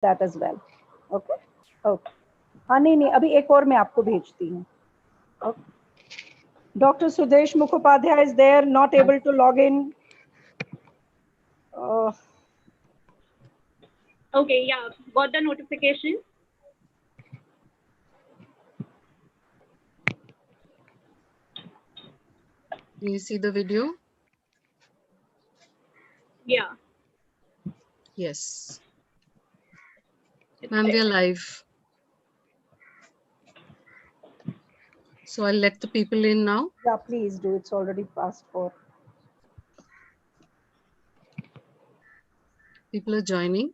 that as well. Okay. Okay. हाँ नहीं नहीं अभी एक और मैं आपको भेजती हूँ. Okay. Dr. Sudesh Mukhopadhyay is there, not able to log in. Okay, yeah, got the notification. Do you see the video? Yeah. Yes. Ma'am, we are live. So I'll let the people in now. Yeah, please do. It's already past 4. People are joining.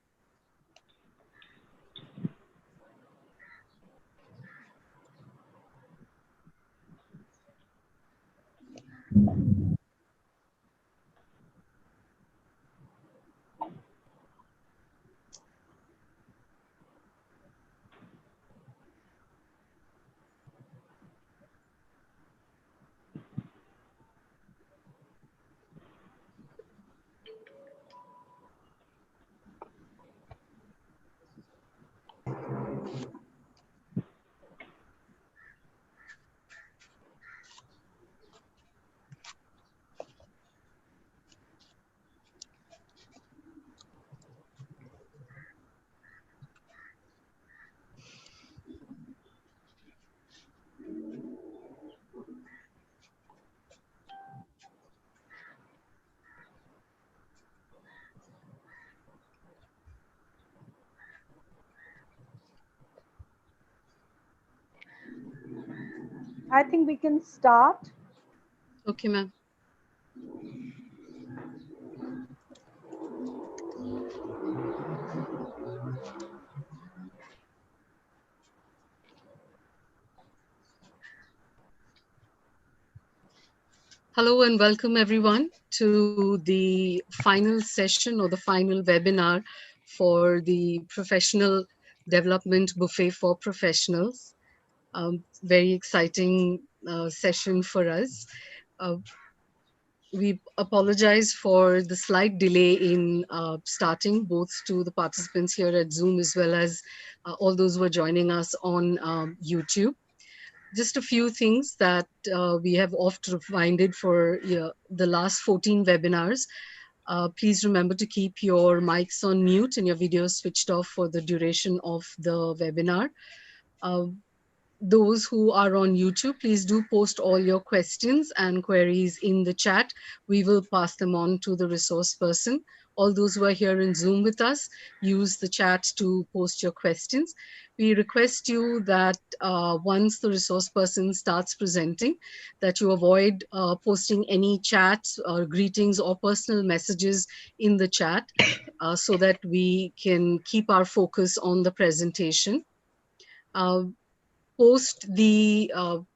I think we can start. Okay, ma'am. Hello and welcome everyone to the final session or the final webinar for the Professional Development Buffet for Professionals. Very exciting session for us. We apologize for the slight delay in starting, both to the participants here at Zoom as well as all those who are joining us on YouTube. Just a few things that we have oft reminded for the last 14 webinars. Please remember to keep your mics on mute and your videos switched off for the duration of the webinar. Those who are on YouTube, please do post all your questions and queries in the chat. We will pass them on to the resource person. All those who are here in Zoom with us, use the chat to post your questions. We request you that once the resource person starts presenting, that you avoid posting any chats or greetings or personal messages in the chat so that we can keep our focus on the presentation. Post the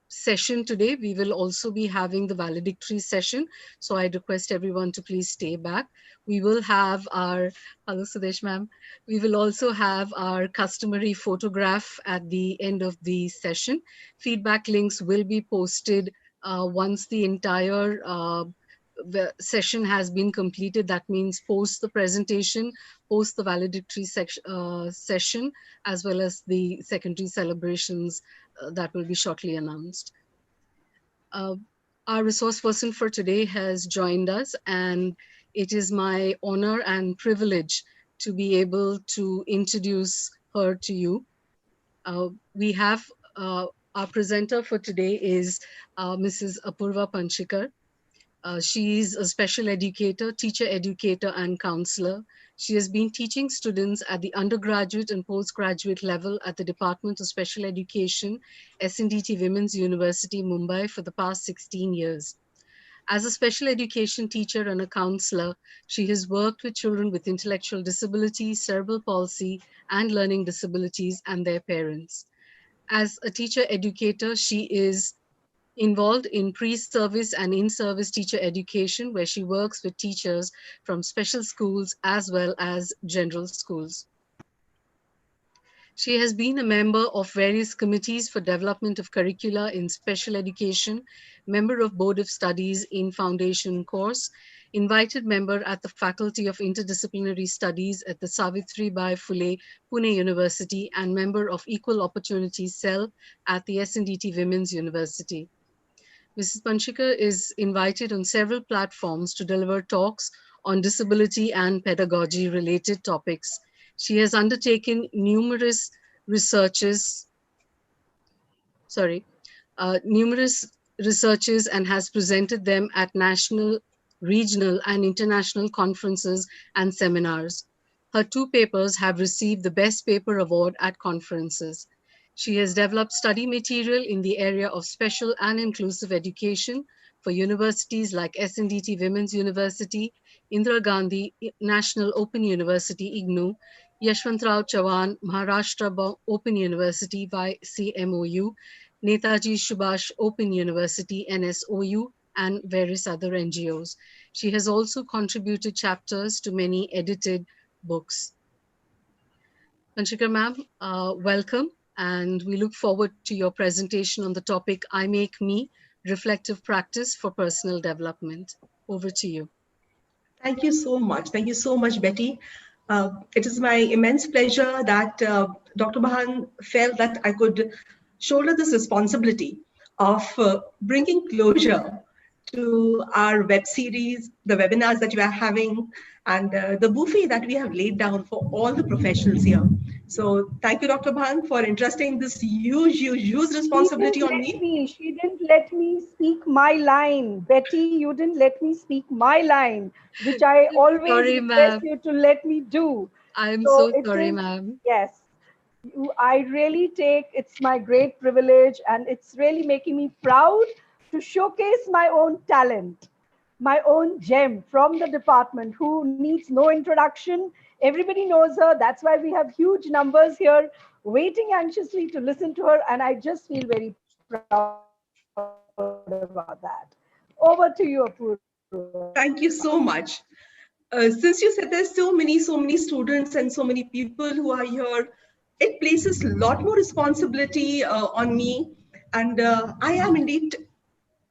session today, we will also be having the valedictory session. So I request everyone to please stay back. We will have our, hello Sudesh ma'am, we will also have our customary photograph at the end of the session. Feedback links will be posted once the entire the session has been completed. That means post the presentation, post the valedictory session, as well as the secondary celebrations that will be shortly announced. Our resource person for today has joined us, and it is my honor and privilege to be able to introduce her to you. We have our presenter for today is Mrs. Apurva Panchikar. She is a special educator, teacher educator, and counselor. She has been teaching students at the undergraduate and postgraduate level at the Department of Special Education, SNDT Women's University, Mumbai for the past 16 years. As a special education teacher and a counselor, she has worked with children with intellectual disabilities, cerebral palsy, and learning disabilities and their parents. As a teacher educator, she is involved in pre-service and in-service teacher education, where she works with teachers from special schools as well as general schools. She has been a member of various committees for development of curricula in special education, member of Board of Studies in Foundation course, invited member at the Faculty of Interdisciplinary Studies at the Savitribai Phule Pune University, and member of Equal Opportunities Cell at the SNDT Women's University. Mrs. Panchikar is invited on several platforms to deliver talks on disability and pedagogy related topics. She has undertaken numerous researches and has presented them at national, regional, and international conferences and seminars. Her 2 papers have received the Best Paper Award at conferences. She has developed study material in the area of special and inclusive education for universities like SNDT Women's University, Indira Gandhi National Open University, IGNOU, Yashwantrao Chavan Maharashtra Open University, YCMOU, Netaji Subhash Open University, NSOU, and various other NGOs. She has also contributed chapters to many edited books. Panchikar ma'am, welcome, and we look forward to your presentation on the topic I Make Me, Reflective Practice for Personal Development. Over to you. Thank you so much. Thank you so much, Betty. It is my immense pleasure that Dr. Mahan felt that I could shoulder this responsibility of bringing closure to our web series, the webinars that you are having, and the buffet that we have laid down for all the professionals here. So thank you, Dr. Mahan, for entrusting this huge responsibility on me. She didn't let me speak my line. Betty, you didn't let me speak my line, which I always request you to let me do. I'm so sorry, ma'am. Yes. I really it's my great privilege, and it's really making me proud to showcase my own talent, my own gem from the department who needs no introduction. Everybody knows her. That's why we have huge numbers here waiting anxiously to listen to her. And I just feel very proud about that. Over to you, Apurva. Thank you so much. Since you said there's so many students and so many people who are here, it places a lot more responsibility on me. And I am indeed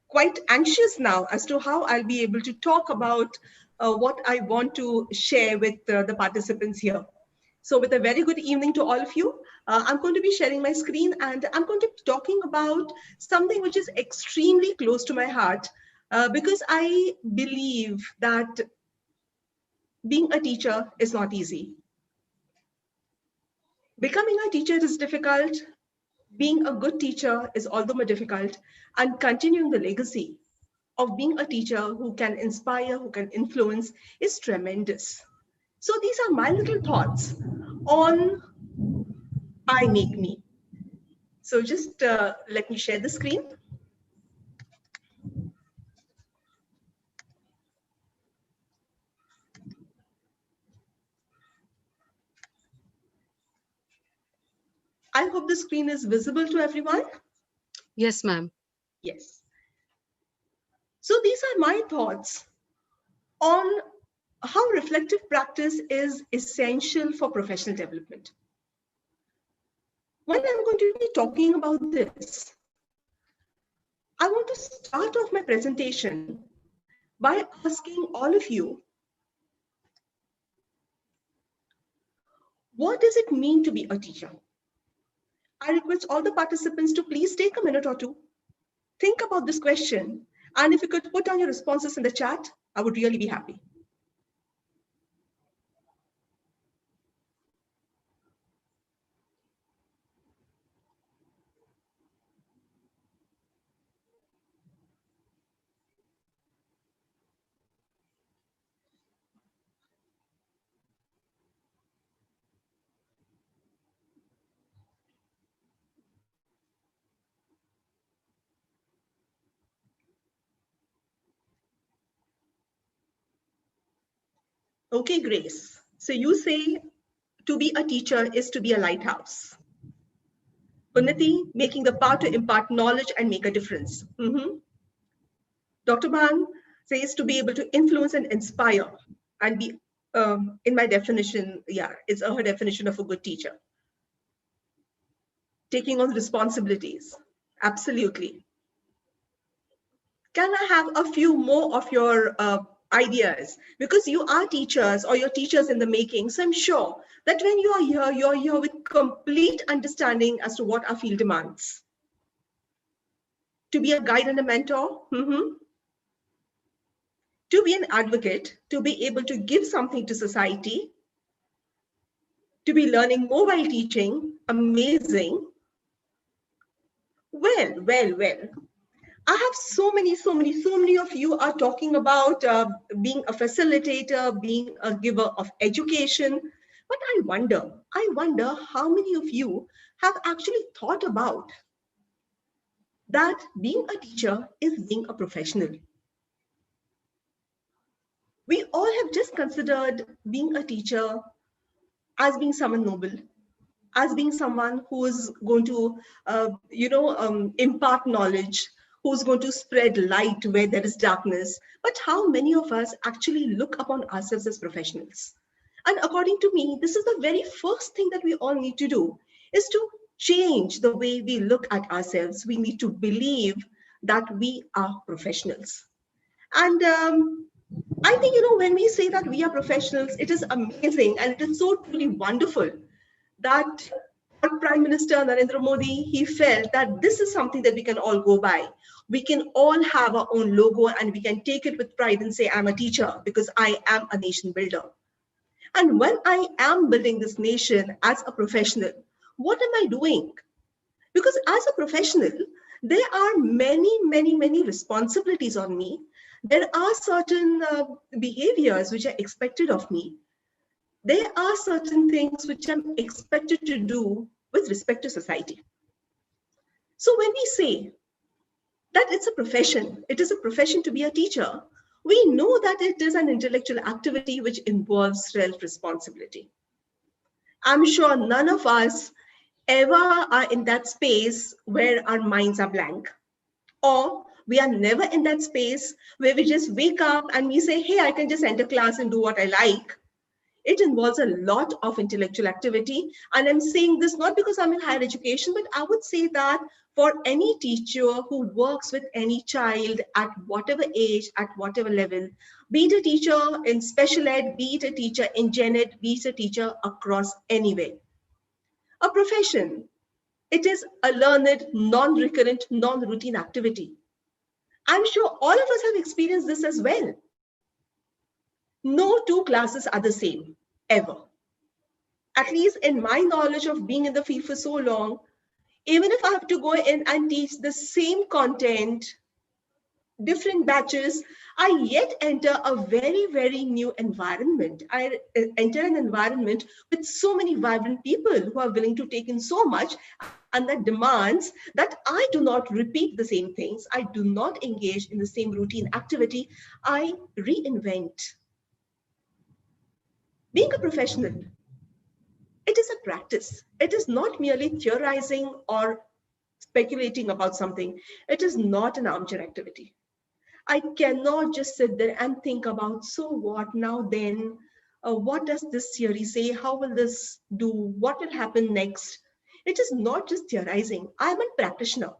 quite anxious now as to how I'll be able to talk about what I want to share with the participants here. So with a very good evening to all of you, I'm going to be sharing my screen, and I'm going to be talking about something which is extremely close to my heart because I believe that being a teacher is not easy. Becoming a teacher is difficult. Being a good teacher is all the more difficult, and continuing the legacy of being a teacher who can inspire, who can influence is tremendous. So these are my little thoughts on I Make Me. So just let me share the screen. I hope the screen is visible to everyone. Yes, ma'am. Yes. So these are my thoughts on how reflective practice is essential for professional development. When I'm going to be talking about this, I want to start off my presentation by asking all of you, what does it mean to be a teacher? I request all the participants to please take a minute or two, think about this question, and if you could put down your responses in the chat, I would really be happy. Okay, Grace. So you say to be a teacher is to be a lighthouse. Unnati, making the power to impart knowledge and make a difference. Dr. Ban says to be able to influence and inspire, and be, in my definition, is her definition of a good teacher. Taking on responsibilities, absolutely. Can I have a few more of your ideas, because you are teachers or you're teachers in the making. So I'm sure that when you're here with complete understanding as to what our field demands. To be a guide and a mentor, to be an advocate, to be able to give something to society, to be learning more while teaching, amazing. Well. I have so many of you are talking about being a facilitator, being a giver of education. But I wonder how many of you have actually thought about that being a teacher is being a professional. We all have just considered being a teacher as being someone noble, as being someone who is going to, impart knowledge, who's going to spread light where there is darkness. But how many of us actually look upon ourselves as professionals? And according to me, this is the very first thing that we all need to do, is to change the way we look at ourselves. We need to believe that we are professionals. And I think, when we say that we are professionals, it is amazing and it is so truly wonderful that our Prime Minister Narendra Modi, he felt that this is something that we can all go by. We can all have our own logo and we can take it with pride and say, I'm a teacher because I am a nation builder. And when I am building this nation as a professional, what am I doing? Because as a professional, there are many responsibilities on me. There are certain behaviors which are expected of me. There are certain things which I'm expected to do with respect to society. So when we say that it's a profession, it is a profession to be a teacher, we know that it is an intellectual activity which involves self-responsibility. I'm sure none of us ever are in that space where our minds are blank, or we are never in that space where we just wake up and we say, hey, I can just enter class and do what I like. It involves a lot of intellectual activity. And I'm saying this not because I'm in higher education, but I would say that for any teacher who works with any child at whatever age, at whatever level, be it a teacher in special ed, be it a teacher in gen ed, be it a teacher across anywhere. A profession, it is a learned, non-recurrent, non-routine activity. I'm sure all of us have experienced this as well. No two classes are the same, ever. At least in my knowledge of being in the field for so long, even if I have to go in and teach the same content, different batches, I yet enter a very new environment. I enter an environment with so many vibrant people who are willing to take in so much, and that demands that I do not repeat the same things. I do not engage in the same routine activity. I reinvent. Being a professional, it is a practice. It is not merely theorizing or speculating about something. It is not an armchair activity. I cannot just sit there and think about, so what now then? What does this theory say? How will this do? What will happen next? It is not just theorizing. I'm a practitioner.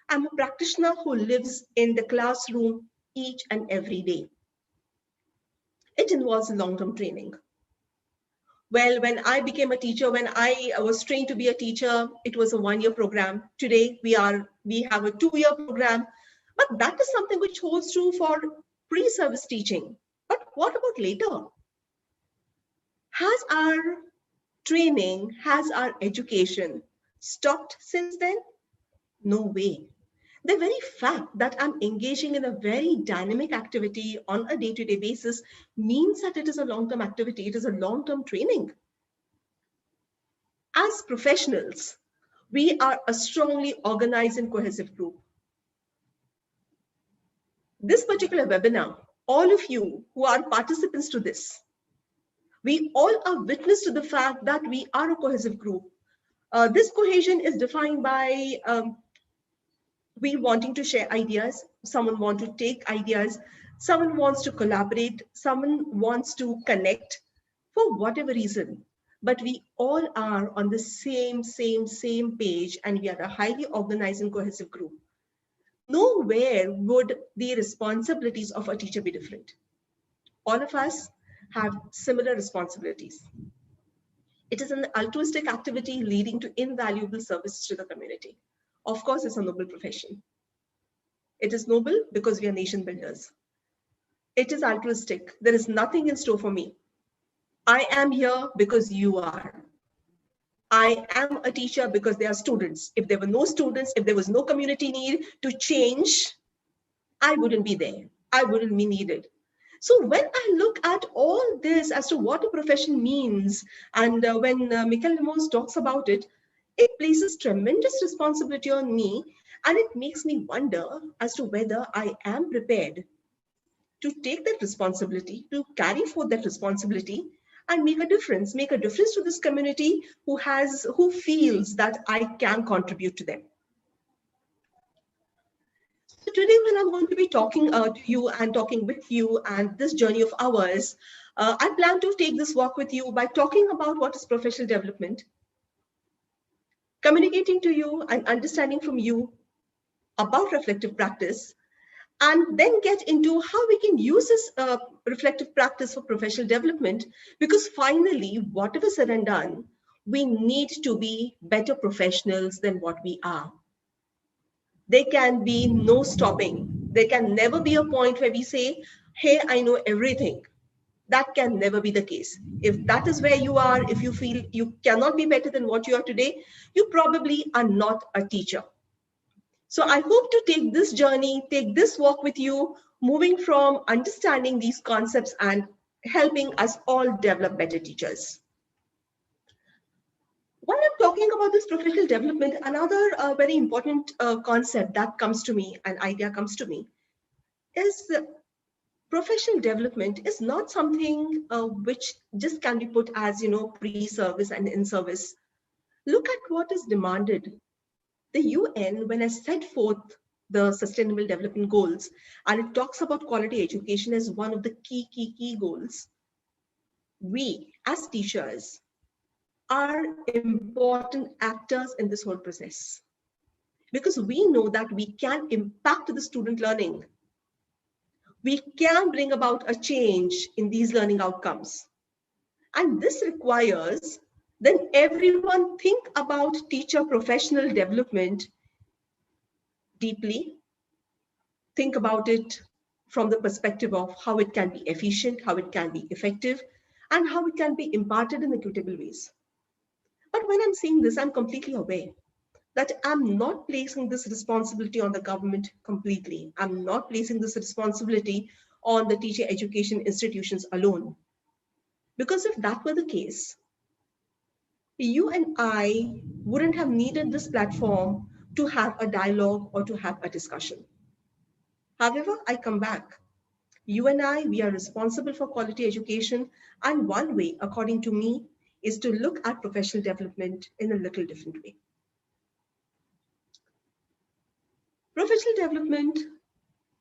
I'm a practitioner who lives in the classroom each and every day. It involves long-term training. Well, when I became a teacher, when I was trained to be a teacher, it was a one-year program. Today, we have a 2-year program, but that is something which holds true for pre-service teaching. But what about later? Has our training, has our education stopped since then? No way. The very fact that I'm engaging in a very dynamic activity on a day-to-day basis means that it is a long-term activity. It is a long-term training. As professionals, we are a strongly organized and cohesive group. This particular webinar, all of you who are participants to this, we all are witness to the fact that we are a cohesive group. This cohesion is defined by we wanting to share ideas, someone wants to take ideas, someone wants to collaborate, someone wants to connect for whatever reason. But we all are on the same page, and we are a highly organized and cohesive group. Nowhere would the responsibilities of a teacher be different. All of us have similar responsibilities. It is an altruistic activity leading to invaluable service to the community. Of course, it's a noble profession. It is noble because we are nation builders. It is altruistic. There is nothing in store for me. I am here because you are. I am a teacher because there are students. If there were no students, if there was no community need to change, I wouldn't be there. I wouldn't be needed. So when I look at all this as to what a profession means, and when Michael Limos talks about it, it places tremendous responsibility on me, and it makes me wonder as to whether I am prepared to take that responsibility, to carry forth that responsibility, and make a difference to this community who feels that I can contribute to them. So today, when I'm going to be talking to you and talking with you and this journey of ours, I plan to take this walk with you by talking about what is professional development, communicating to you and understanding from you about reflective practice, and then get into how we can use this reflective practice for professional development, because finally, whatever said and done, we need to be better professionals than what we are. There can be no stopping. There can never be a point where we say, hey, I know everything. That can never be the case. If that is where you are, if you feel you cannot be better than what you are today, you probably are not a teacher. So I hope to take this journey, take this walk with you, moving from understanding these concepts and helping us all develop better teachers. When I'm talking about this professional development, another very important concept that comes to me, an idea comes to me, is professional development is not something which just can be put as, pre-service and in-service. Look at what is demanded. The UN, when I set forth the Sustainable Development Goals, and it talks about quality education as one of the key goals, we as teachers are important actors in this whole process, because we know that we can impact the student learning. We can bring about a change in these learning outcomes. And this requires then everyone think about teacher professional development deeply, think about it from the perspective of how it can be efficient, how it can be effective, and how it can be imparted in equitable ways. But when I'm saying this, I'm completely aware that I'm not placing this responsibility on the government completely. I'm not placing this responsibility on the teacher education institutions alone. Because if that were the case, you and I wouldn't have needed this platform to have a dialogue or to have a discussion. However, I come back. You and I, we are responsible for quality education. And one way, according to me, is to look at professional development in a little different way. Professional development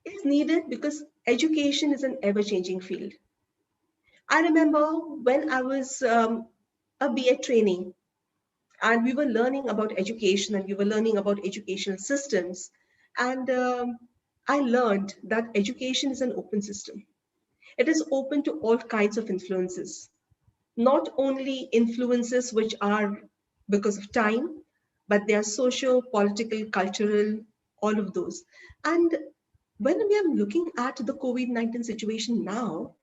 is needed because education is an ever-changing field. I remember when I was a BA trainee and we were learning about education and we were learning about educational systems. And I learned that education is an open system. It is open to all kinds of influences, not only influences which are because of time, but they are social, political, cultural, all of those. And when we are looking at the COVID-19 situation now,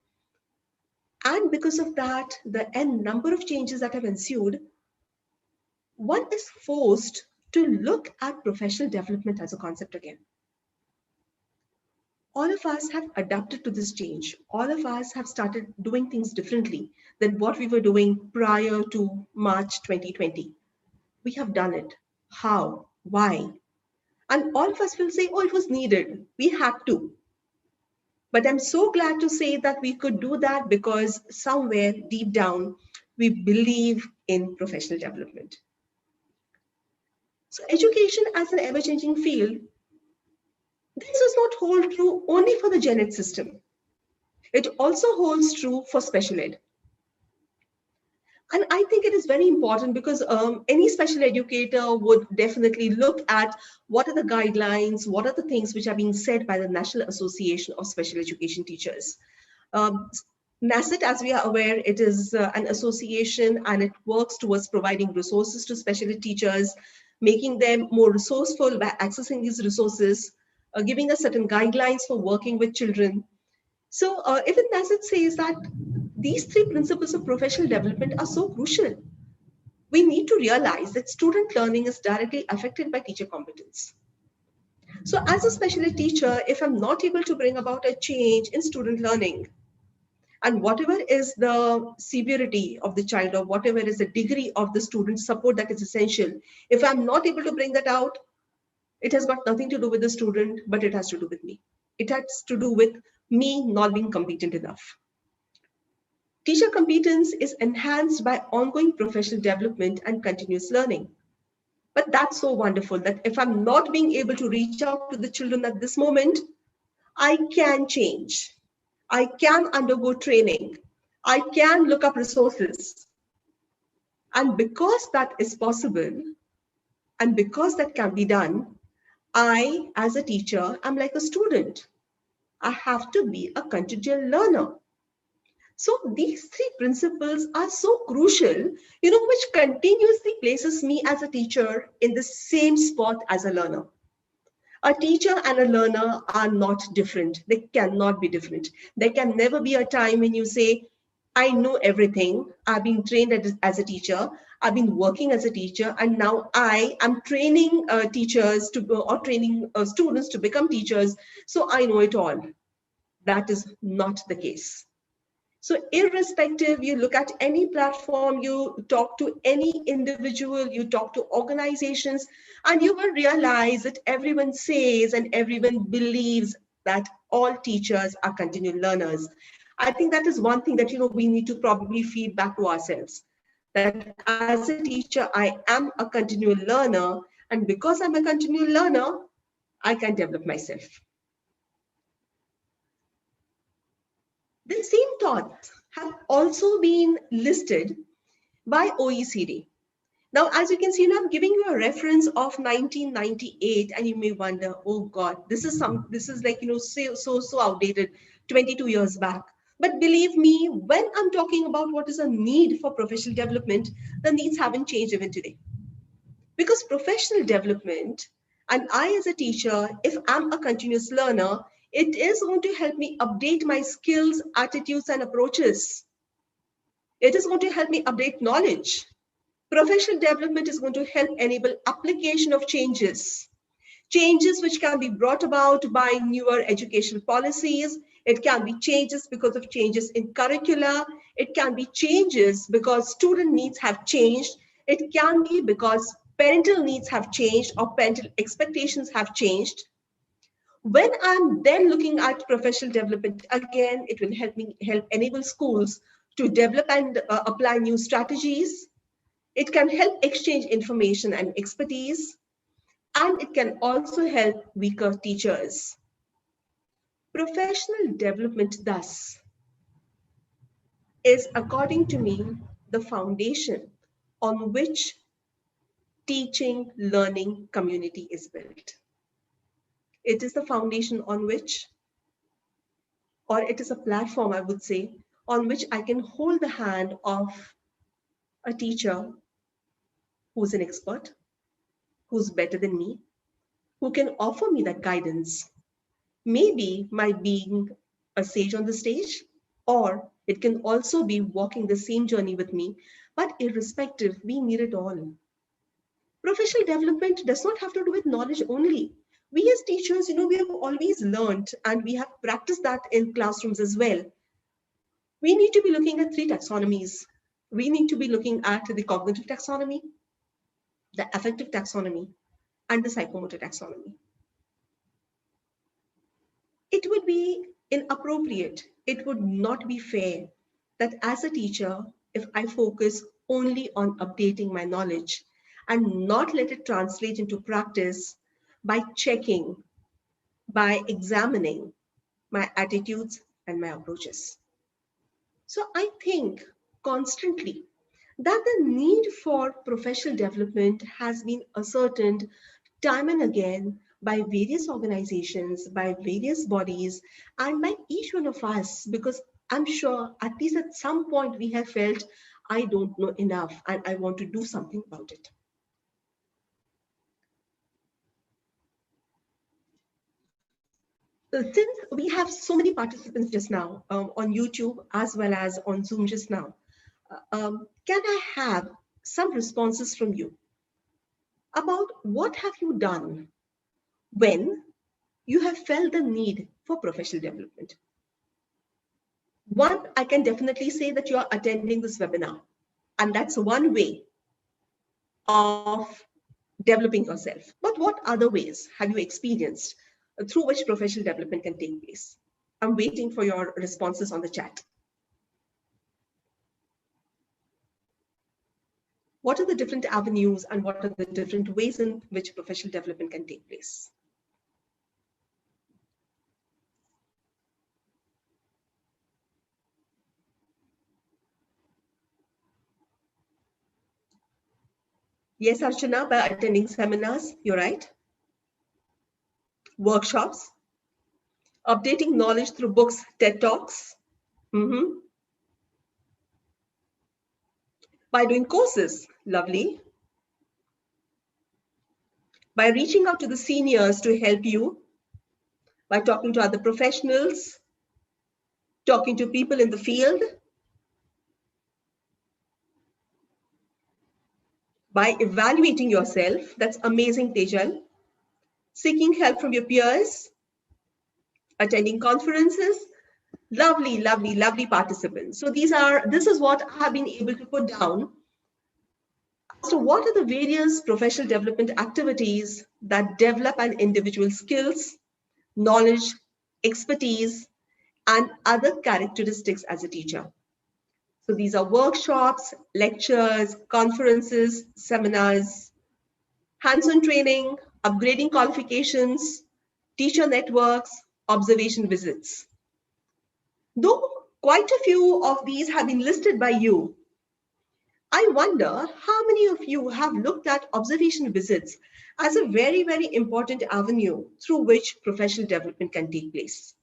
and because of that, the n number of changes that have ensued, one is forced to look at professional development as a concept again. All of us have adapted to this change. All of us have started doing things differently than what we were doing prior to March 2020. We have done it. How? Why? And all of us will say, oh, it was needed. We had to. But I'm so glad to say that we could do that because somewhere deep down, we believe in professional development. So education as an ever-changing field, this does not hold true only for the gen ed system. It also holds true for special ed. And I think it is very important because any special educator would definitely look at what are the guidelines, what are the things which are being said by the National Association of Special Education Teachers. NACIT, as we are aware, it is an association and it works towards providing resources to specialty teachers, making them more resourceful by accessing these resources, giving us certain guidelines for working with children. So even NACIT says that these three principles of professional development are so crucial. We need to realize that student learning is directly affected by teacher competence. So as a specialty teacher, if I'm not able to bring about a change in student learning, and whatever is the severity of the child or whatever is the degree of the student support that is essential, if I'm not able to bring that out, it has got nothing to do with the student, but it has to do with me. It has to do with me not being competent enough. Teacher competence is enhanced by ongoing professional development and continuous learning. But that's so wonderful that if I'm not being able to reach out to the children at this moment, I can change. I can undergo training. I can look up resources. And because that is possible, and because that can be done, I, as a teacher, am like a student. I have to be a continual learner. So these three principles are so crucial, which continuously places me as a teacher in the same spot as a learner. A teacher and a learner are not different. They cannot be different. There can never be a time when you say, I know everything. I've been trained as a teacher. I've been working as a teacher. And now I am training teachers or training students to become teachers. So I know it all. That is not the case. So irrespective, you look at any platform, you talk to any individual, you talk to organizations, and you will realize that everyone says and everyone believes that all teachers are continual learners. I think that is one thing that we need to probably feed back to ourselves. That as a teacher, I am a continual learner, and because I'm a continual learner, I can develop myself. The same thoughts have also been listed by OECD. Now, as you can see, I'm giving you a reference of 1998, and you may wonder, oh God, this is like, so outdated, 22 years back. But believe me, when I'm talking about what is a need for professional development, the needs haven't changed even today. Because professional development, and I as a teacher, if I'm a continuous learner, it is going to help me update my skills, attitudes, and approaches. It is going to help me update knowledge. Professional development is going to help enable application of changes which can be brought about by newer educational policies. It can be changes because of changes in curricula. It can be changes because student needs have changed. It can be because parental needs have changed or parental expectations have changed. When I'm then looking at professional development, again, it will help enable schools to develop and apply new strategies. It can help exchange information and expertise, and it can also help weaker teachers. Professional development, thus, is, according to me, the foundation on which teaching learning community is built. It is the foundation on which, or it is a platform, I would say, on which I can hold the hand of a teacher who's an expert, who's better than me, who can offer me that guidance. Maybe my being a sage on the stage, or it can also be walking the same journey with me, but irrespective, we need it all. Professional development does not have to do with knowledge only. We as teachers, we have always learned, and we have practiced that in classrooms as well. We need to be looking at three taxonomies. We need to be looking at the cognitive taxonomy, the affective taxonomy, and the psychomotor taxonomy. It would be inappropriate, it would not be fair that as a teacher, if I focus only on updating my knowledge and not let it translate into practice by checking, by examining my attitudes and my approaches. So I think constantly that the need for professional development has been ascertained time and again by various organizations, by various bodies, and by each one of us, because I'm sure at least at some point we have felt, I don't know enough and I want to do something about it. Since we have so many participants just now on YouTube as well as on Zoom just now, can I have some responses from you about what have you done when you have felt the need for professional development? One, I can definitely say that you are attending this webinar, and that's one way of developing yourself. But what other ways have you experienced through which professional development can take place? I'm waiting for your responses on the chat. What are the different avenues and what are the different ways in which professional development can take place? Yes, Archana, by attending seminars, you're right. Workshops, updating knowledge through books, TED Talks. By doing courses, lovely. By reaching out to the seniors to help you, by talking to other professionals, talking to people in the field, by evaluating yourself. That's amazing, Tejal. Seeking help from your peers, attending conferences. Lovely, lovely, lovely participants. So this is what I have been able to put down. So what are the various professional development activities that develop an individual skills, knowledge, expertise, and other characteristics as a teacher? So these are workshops, lectures, conferences, seminars, hands-on training, upgrading qualifications, teacher networks, observation visits. Though quite a few of these have been listed by you, I wonder how many of you have looked at observation visits as a very, very important avenue through which professional development can take place.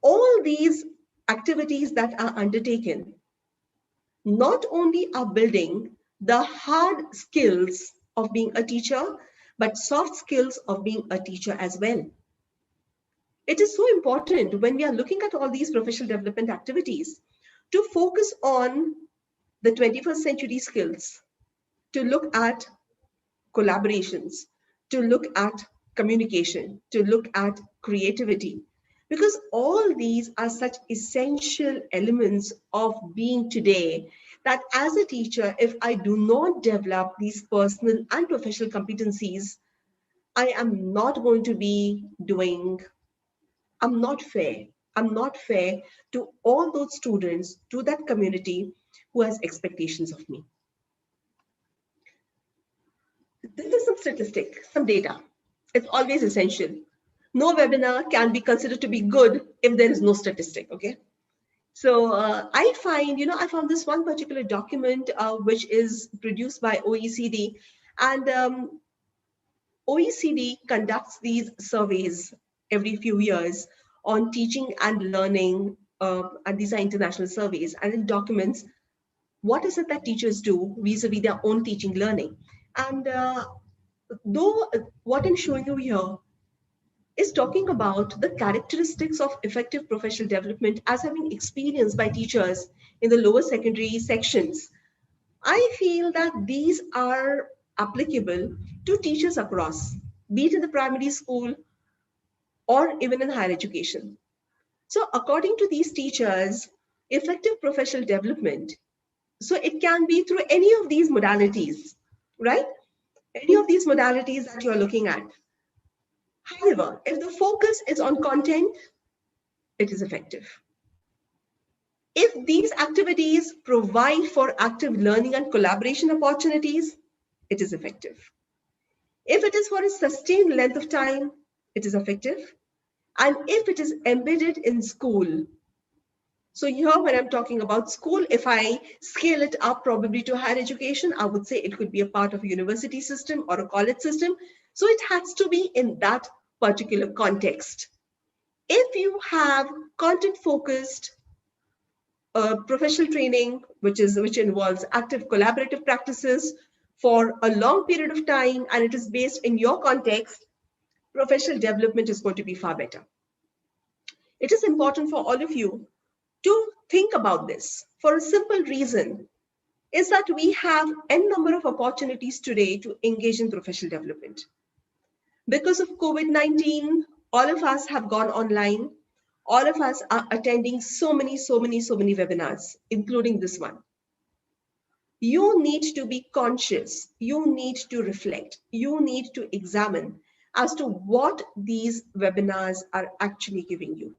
All these activities that are undertaken not only are building the hard skills of being a teacher, but soft skills of being a teacher as well. It is so important when we are looking at all these professional development activities to focus on the 21st century skills, to look at collaborations, to look at communication, to look at creativity, because all these are such essential elements of being today that as a teacher, if I do not develop these personal and professional competencies, I am not going to be doing, I'm not fair. I'm not fair to all those students, to that community who has expectations of me. This is some statistic, some data. It's always essential. No webinar can be considered to be good if there is no statistic, okay? So I found this one particular document which is produced by OECD, and OECD conducts these surveys every few years on teaching and learning, and these are international surveys, and it documents what is it that teachers do vis-a-vis their own teaching learning. And though what I'm showing you here is talking about the characteristics of effective professional development as having experienced by teachers in the lower secondary sections, I feel that these are applicable to teachers across, be it in the primary school or even in higher education. So according to these teachers, effective professional development, so it can be through any of these modalities, right? Any of these modalities that you're looking at. However, if the focus is on content, it is effective. If these activities provide for active learning and collaboration opportunities, it is effective. If it is for a sustained length of time, it is effective. And if it is embedded in school, so here when I'm talking about school, if I scale it up probably to higher education, I would say it could be a part of a university system or a college system. So it has to be in that particular context. if you have content focused professional training, which involves active collaborative practices for a long period of time, and it is based in your context, professional development is going to be far better. It is important for all of you to think about this for a simple reason, is that we have n number of opportunities today to engage in professional development. Because of COVID-19, all of us have gone online. All of us are attending so many webinars, including this one. You need to be conscious. You need to reflect. You need to examine as to what these webinars are actually giving you.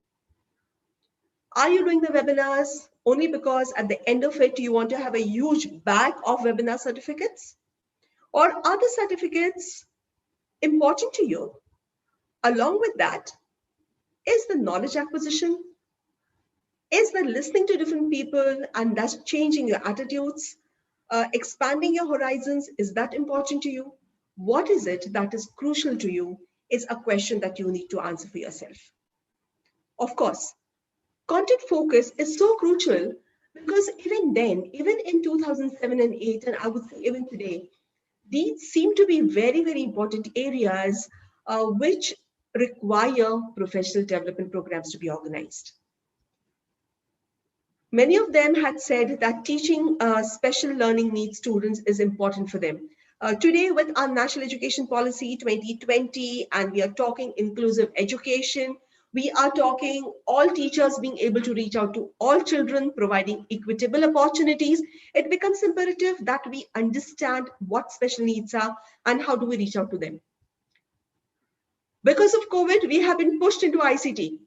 Are you doing the webinars only because at the end of it, you want to have a huge bag of webinar certificates? Or are the certificates important to you? Along with that, is the knowledge acquisition? Is the listening to different people and thus changing your attitudes, expanding your horizons, is that important to you? What is it that is crucial to you is a question that you need to answer for yourself. Of course, content focus is so crucial because even then, even in 2007 and 8, and I would say even today, these seem to be very important areas which require professional development programs to be organized. Many of them had said that teaching special learning needs students is important for them. Today, with our National Education Policy 2020, and we are talking inclusive education, we are talking all teachers being able to reach out to all children, providing equitable opportunities. It becomes imperative that we understand what special needs are and how do we reach out to them. Because of COVID, we have been pushed into ICT.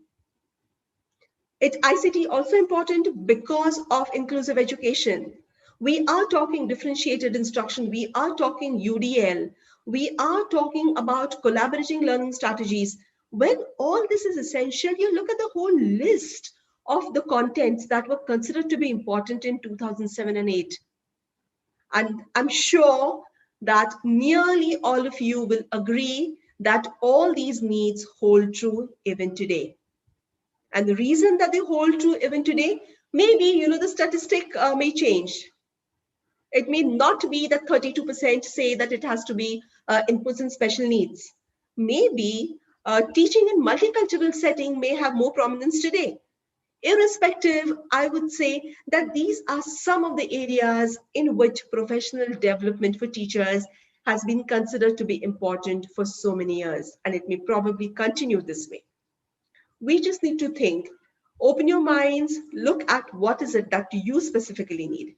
ICT also important because of inclusive education. We are talking differentiated instruction. We are talking UDL. We are talking about collaborating learning strategies. When all this is essential, you look at the whole list of the contents that were considered to be important in 2007 and 8. And I'm sure that nearly all of you will agree that all these needs hold true even today. And the reason that they hold true even today, maybe, the statistic may change. It may not be that 32% say that it has to be inputs and special needs. Maybe teaching in multicultural setting may have more prominence today. Irrespective, I would say that these are some of the areas in which professional development for teachers has been considered to be important for so many years, and it may probably continue this way. We just need to think, open your minds, look at what is it that you specifically need.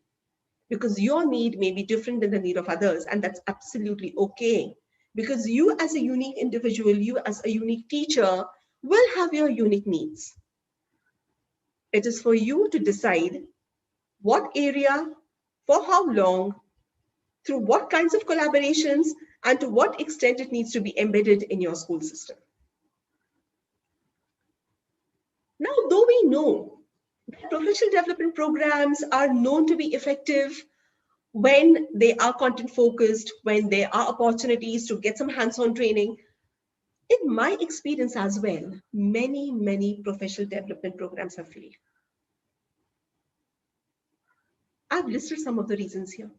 Because your need may be different than the need of others, and that's absolutely okay. Because you as a unique individual, you as a unique teacher will have your unique needs. It is for you to decide what area, for how long, through what kinds of collaborations, and to what extent it needs to be embedded in your school system. Now, though we know that professional development programs are known to be effective when they are content focused, when there are opportunities to get some hands-on training, in my experience as well, many professional development programs have failed. I've listed some of the reasons here.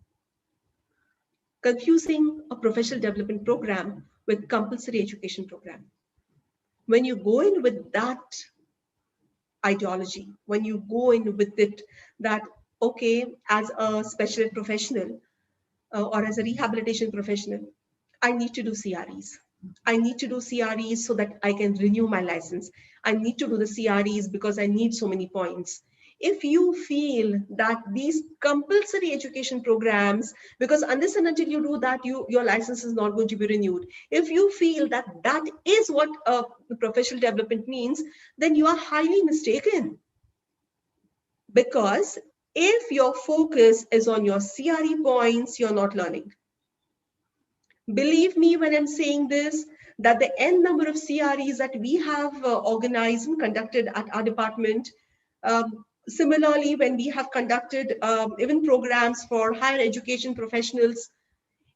Confusing a professional development program with compulsory education program. When you go in with that ideology, when you go in with it that, okay, as a special ed professional or as a rehabilitation professional, I need to do CREs. I need to do CREs so that I can renew my license. I need to do the CREs because I need so many points. If you feel that these compulsory education programs, because unless and until you do that, your license is not going to be renewed. If you feel that that is what professional development means, then you are highly mistaken. Because if your focus is on your CRE points, you're not learning. Believe me when I'm saying this, that the N number of CREs that we have organized and conducted at our department, similarly, when we have conducted even programs for higher education professionals,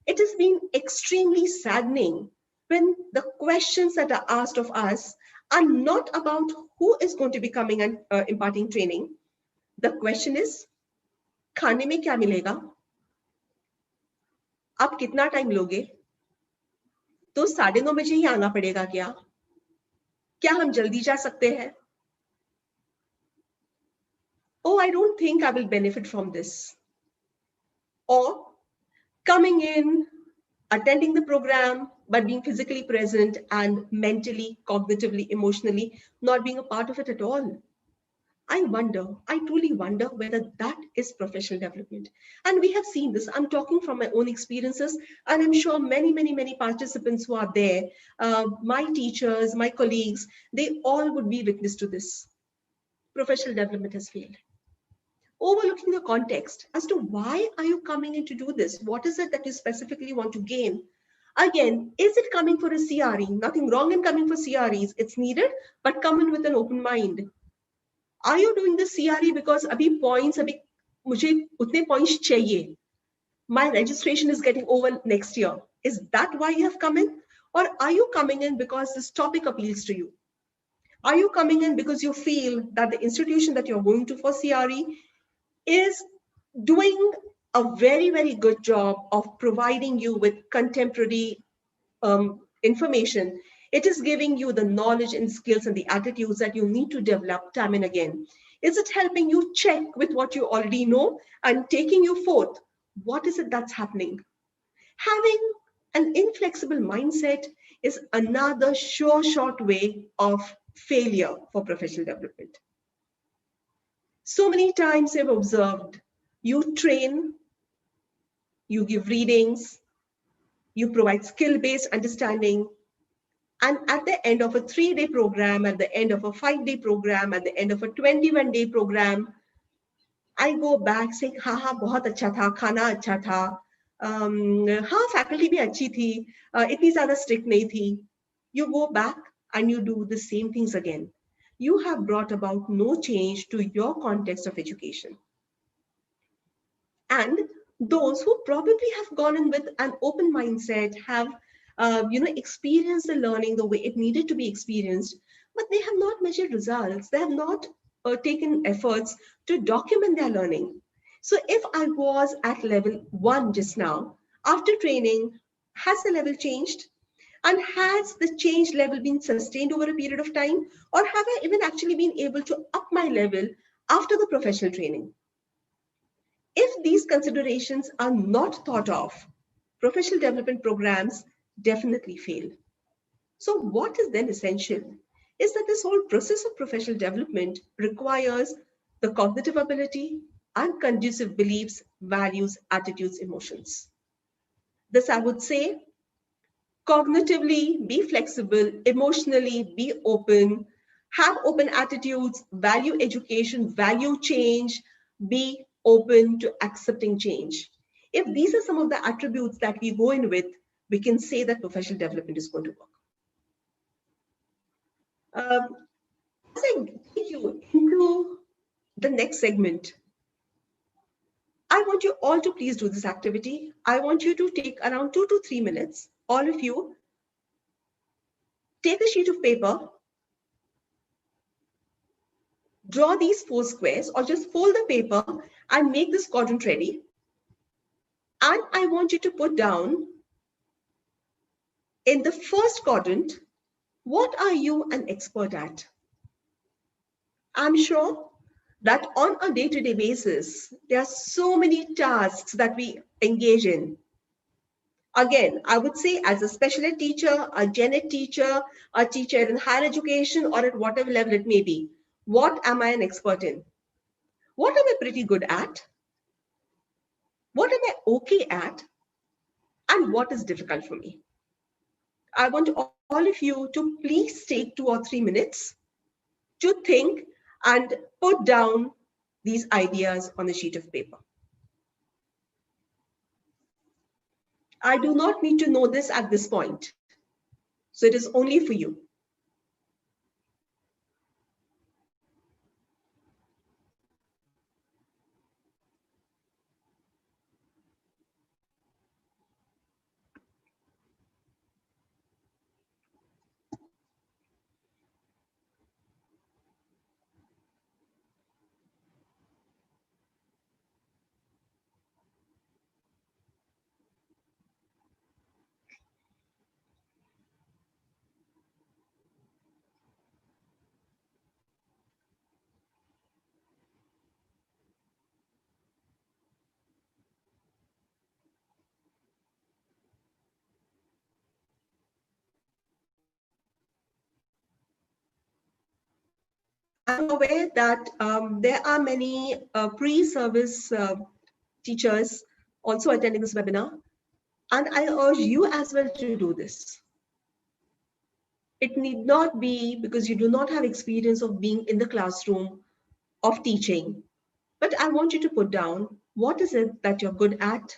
it has been extremely saddening when the questions that are asked of us are not about who is going to be coming and imparting training. The question is, खाने में क्या मिलेगा? आप कितना time लोगे? तो 9:30 बजे ही आना पड़ेगा क्या? क्या हम जल्दी जा सकते हैं? Oh, I don't think I will benefit from this. Or coming in, attending the program, but being physically present and mentally, cognitively, emotionally, not being a part of it at all. I truly wonder whether that is professional development. And we have seen this. I'm talking from my own experiences, and I'm sure many participants who are there, my teachers, my colleagues, they all would be witness to this. Professional development has failed. Overlooking the context as to why are you coming in to do this? What is it that you specifically want to gain? Again, is it coming for a CRE? Nothing wrong in coming for CREs. It's needed, but come in with an open mind. Are you doing the CRE because abhi points, abhi mujhe utne points chahiye? My registration is getting over next year. Is that why you have come in? Or are you coming in because this topic appeals to you? Are you coming in because you feel that the institution that you're going to for CRE is doing a very good job of providing you with contemporary information? It is giving you the knowledge and skills and the attitudes that you need to develop time and again. Is it helping you check with what you already know and taking you forth? What is it that's happening? Having an inflexible mindset is another short way of failure for professional development. So many times I've observed, you train, you give readings, you provide skill-based understanding, and at the end of a 3-day program, at the end of a 5-day program, at the end of a 21-day program, I go back saying, हाँ बहुत अच्छा था, खाना अच्छा था, हाँ faculty भी अच्छी थी, इतनी ज़्यादा strict नहीं थी. You go back and you do the same things again. You have brought about no change to your context of education. And those who probably have gone in with an open mindset have experienced the learning the way it needed to be experienced, but they have not measured results. They have not taken efforts to document their learning. So if I was at level 1 just now, after training, has the level changed? And has the change level been sustained over a period of time? Or have I even actually been able to up my level after the professional training? If these considerations are not thought of, professional development programs definitely fail. So what is then essential is that this whole process of professional development requires the cognitive ability and conducive beliefs, values, attitudes, emotions. This I would say, cognitively be flexible, emotionally be open, have open attitudes, value education, value change, be open to accepting change. If these are some of the attributes that we go in with, we can say that professional development is going to work. As I take you into the next segment, I want you all to please do this activity. I want you to take around 2 to 3 minutes. All of you, take a sheet of paper, draw these 4 squares, or just fold the paper and make this quadrant ready. And I want you to put down in the first quadrant, what are you an expert at? I'm sure that on a day-to-day basis, there are so many tasks that we engage in. Again, I would say as a special ed teacher, a gen ed teacher, a teacher in higher education, or at whatever level it may be, what am I an expert in? What am I pretty good at? What am I okay at? And what is difficult for me? I want all of you to please take 2 or 3 minutes to think and put down these ideas on a sheet of paper. I do not need to know this at this point, so it is only for you. I'm aware that there are many pre-service teachers also attending this webinar, and I urge you as well to do this. It need not be because you do not have experience of being in the classroom of teaching, but I want you to put down what is it that you're good at,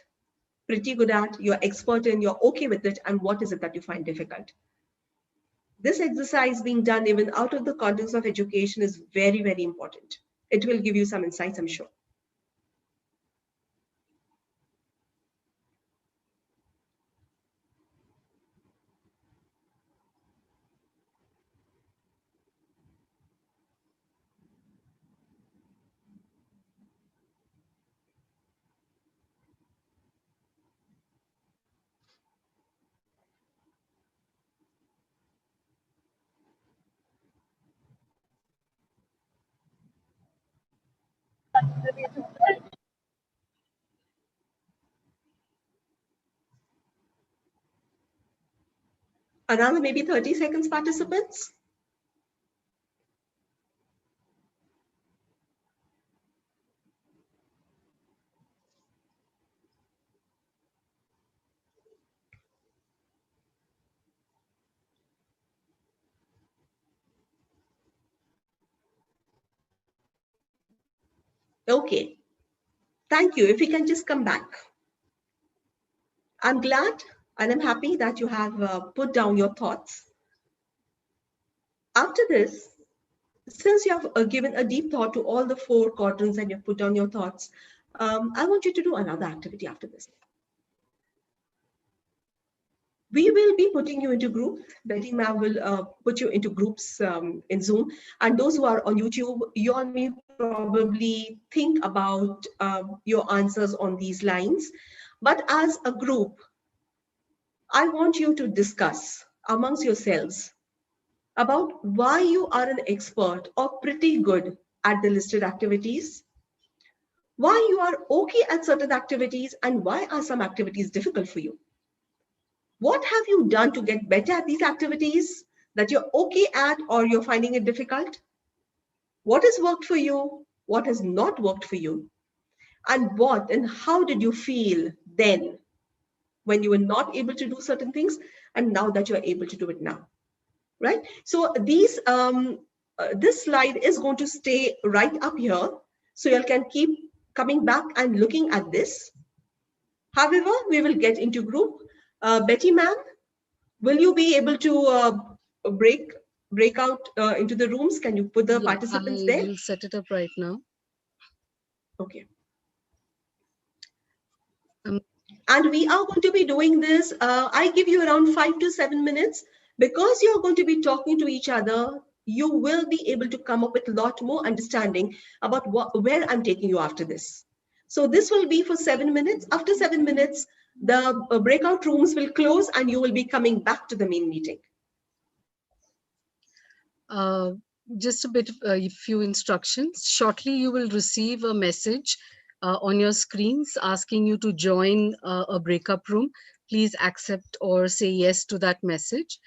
pretty good at, you're expert in, you're okay with it, and what is it that you find difficult. This exercise being done even out of the context of education is very, very important. It will give you some insights, I'm sure. Another maybe 30 seconds, participants. Okay, thank you. If you can just come back. I'm glad and I'm happy that you have put down your thoughts. After this, since you have given a deep thought to all the 4 quadrants and you've put down your thoughts, I want you to do another activity after this. We will be putting you into groups. Betty ma'am will put you into groups in Zoom. And those who are on YouTube, you all may probably think about your answers on these lines. But as a group, I want you to discuss amongst yourselves about why you are an expert or pretty good at the listed activities, why you are okay at certain activities, and why are some activities difficult for you. What have you done to get better at these activities that you're okay at or you're finding it difficult? What has worked for you? What has not worked for you? And what and how did you feel then when you were not able to do certain things and now that you're able to do it now? Right? So these this slide is going to stay right up here. So you can keep coming back and looking at this. However, we will get into group. Betty ma'am, will you be able to break out into the rooms? Can you put the participants I there? will set it up right now. Okay. Um, And we are going to be doing this. I give you around 5 to 7 minutes. Because you're going to be talking to each other, you will be able to come up with a lot more understanding about where I'm taking you after this. So this will be for 7 minutes. After 7 minutes, the breakout rooms will close and you will be coming back to the main meeting. just a bit, a few instructions. Shortly, you will receive a message on your screens asking you to join a breakup room. Please accept or say yes to that message.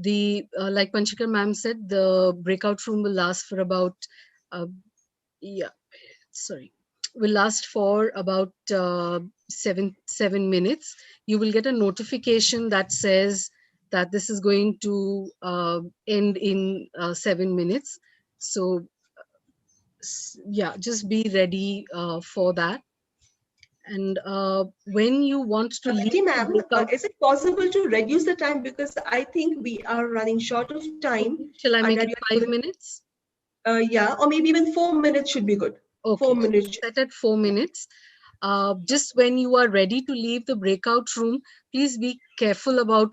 Like Panchika ma'am said, the breakout room will last for about, will last for about 7 minutes. You will get a notification that says that this is going to end in 7 minutes. So yeah, just be ready for that. And when you want to leave Betty the ma'am, breakout, is it possible to reduce the time because I think we are running short of time? shall I make it And 5 minutes? yeah, or maybe even 4 minutes should be good. Okay, 4 minutes. set at 4 minutes. Just when you are ready to leave the breakout room, please be careful about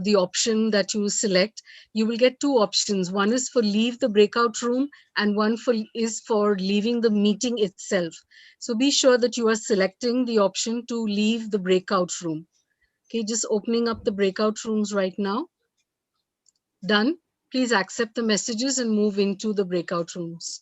the option that you select. You will get 2 options. One is for leave the breakout room and one is for leaving the meeting itself. So be sure that you are selecting the option to leave the breakout room. Okay, just opening up the breakout rooms right now. Done. Please accept the messages and move into the breakout rooms.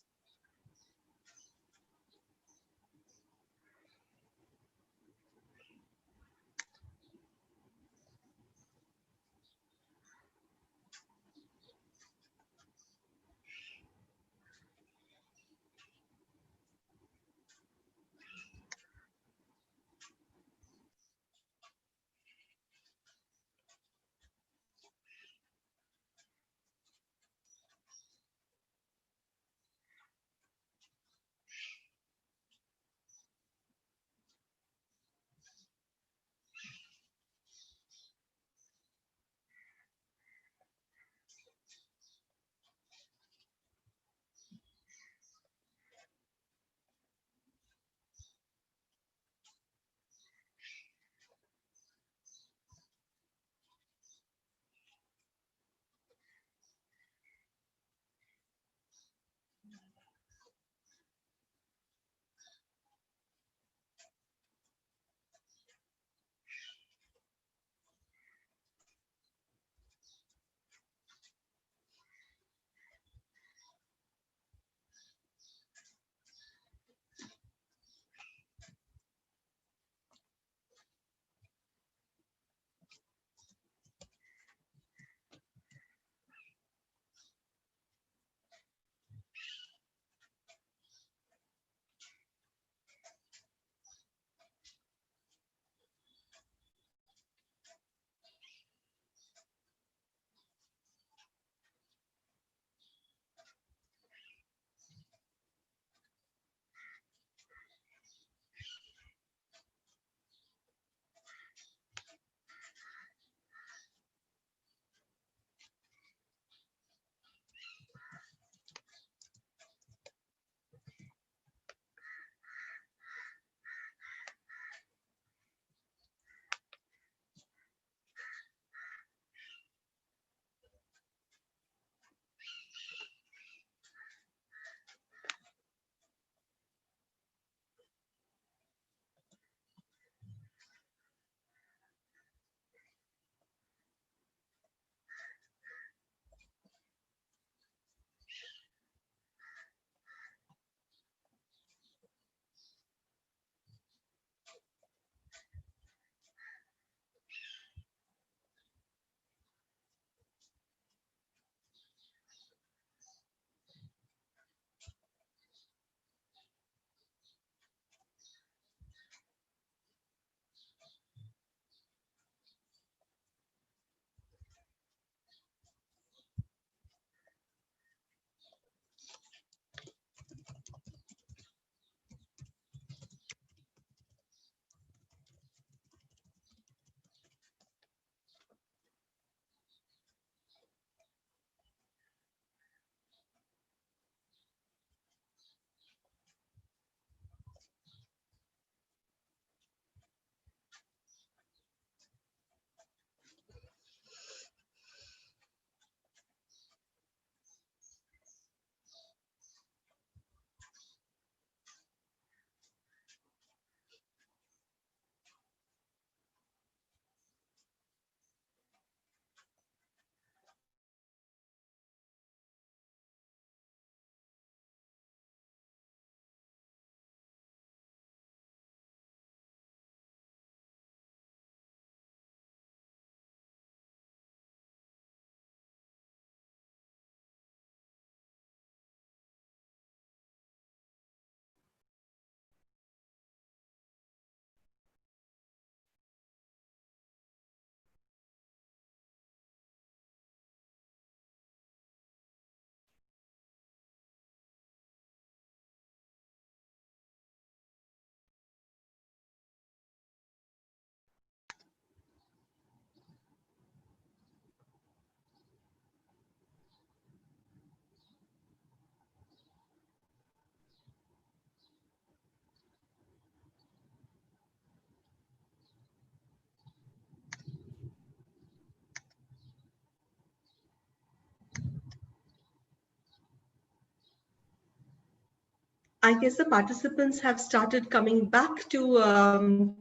I guess the participants have started coming back to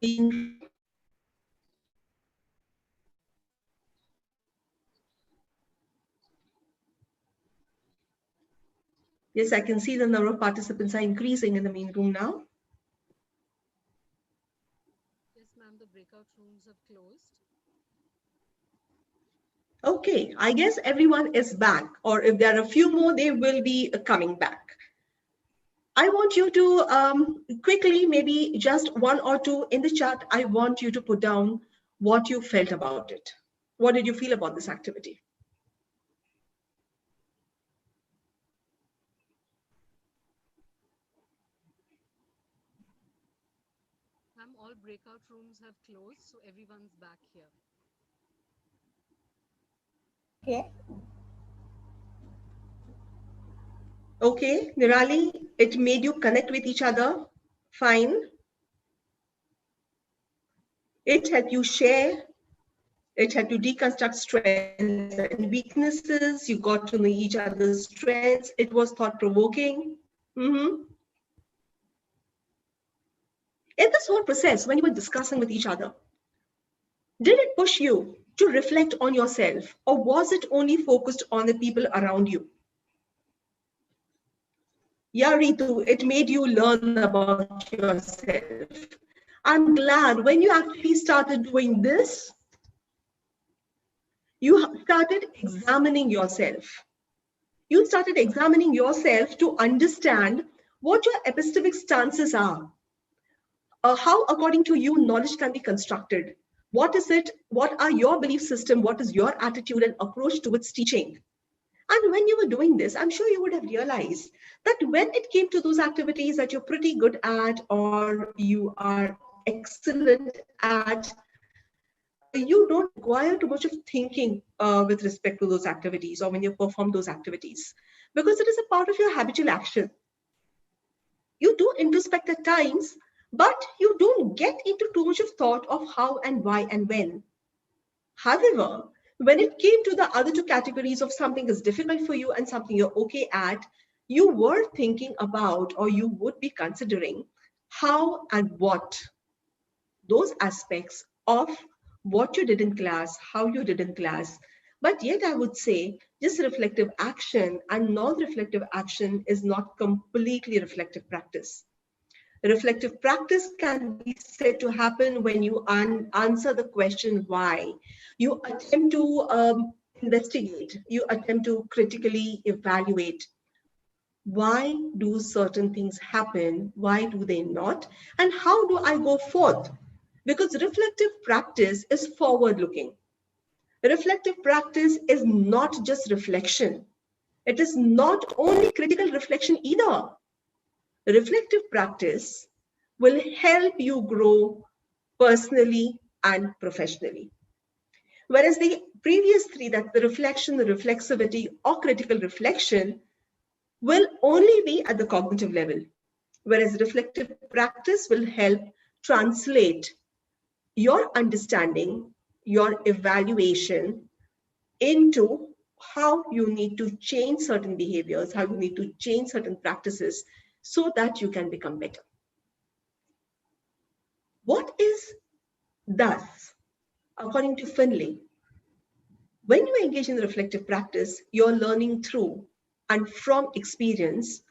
being. Yes, I can see the number of participants are increasing in the main room now. Yes, ma'am, the breakout rooms have closed. Okay, I guess everyone is back, or if there are a few more, they will be coming back. I want you to quickly, maybe just one or two in the chat, I want you to put down what you felt about it. What did you feel about this activity? Ma'am, all breakout rooms have closed, so everyone's back here. Okay. Okay, Nirali, it made you connect with each other. Fine. It helped you share. It helped you deconstruct strengths and weaknesses. You got to know each other's strengths. It was thought-provoking. In this whole process, when you were discussing with each other, did it push you to reflect on yourself, or was it only focused on the people around you? Yeah, Ritu, it made you learn about yourself. I'm glad when you actually started doing this, you started examining yourself. You started examining yourself to understand what your epistemic stances are. How, according to you, knowledge can be constructed. What is it? What are your belief system? What is your attitude and approach towards teaching? And when you were doing this, I'm sure you would have realized that when it came to those activities that you're pretty good at or you are excellent at, you don't require too much of thinking with respect to those activities or when you perform those activities, because it is a part of your habitual action. You do introspect at times, but you don't get into too much of thought of how and why and when. However, when it came to the other two categories of something is difficult for you and something you're okay at, you were thinking about, or you would be considering how and what those aspects of what you did in class, how you did in class. But yet I would say just reflective action and non-reflective action is not completely reflective practice. Reflective practice can be said to happen when you answer the question why. You attempt to investigate, you attempt to critically evaluate. Why do certain things happen? Why do they not? And how do I go forth? Because reflective practice is forward looking. Reflective practice is not just reflection. It is not only critical reflection either. Reflective practice will help you grow personally and professionally. Whereas the previous three, that the reflection, the reflexivity, or critical reflection, will only be at the cognitive level. Whereas reflective practice will help translate your understanding, your evaluation into how you need to change certain behaviors, how you need to change certain practices so that you can become better. What is thus, according to Finlay, when you engage in reflective practice, you're learning through and from experience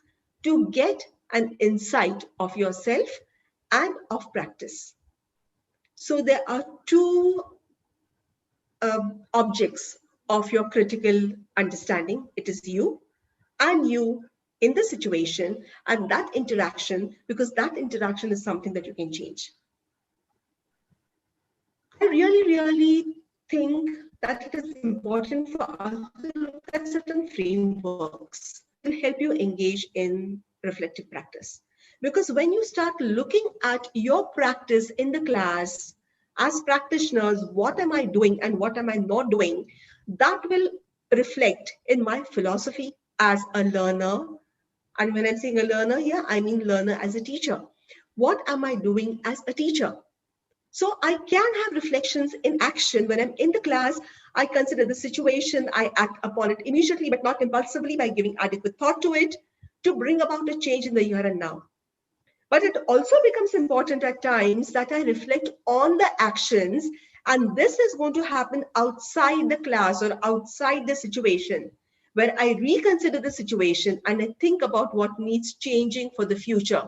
to get an insight of yourself and of practice. So there are two objects of your critical understanding. It is you and you in the situation and that interaction, because that interaction is something that you can change. I really think that it is important for us to look at certain frameworks that will help you engage in reflective practice. Because when you start looking at your practice in the class as practitioners, what am I doing and what am I not doing, that will reflect in my philosophy as a learner. And when I'm saying a learner here, I mean learner as a teacher. What am I doing as a teacher? So I can have reflections in action when I'm in the class. I consider the situation, I act upon it immediately, but not impulsively by giving adequate thought to it, to bring about a change in the here and now. But it also becomes important at times that I reflect on the actions, and this is going to happen outside the class or outside the situation, where I reconsider the situation and I think about what needs changing for the future.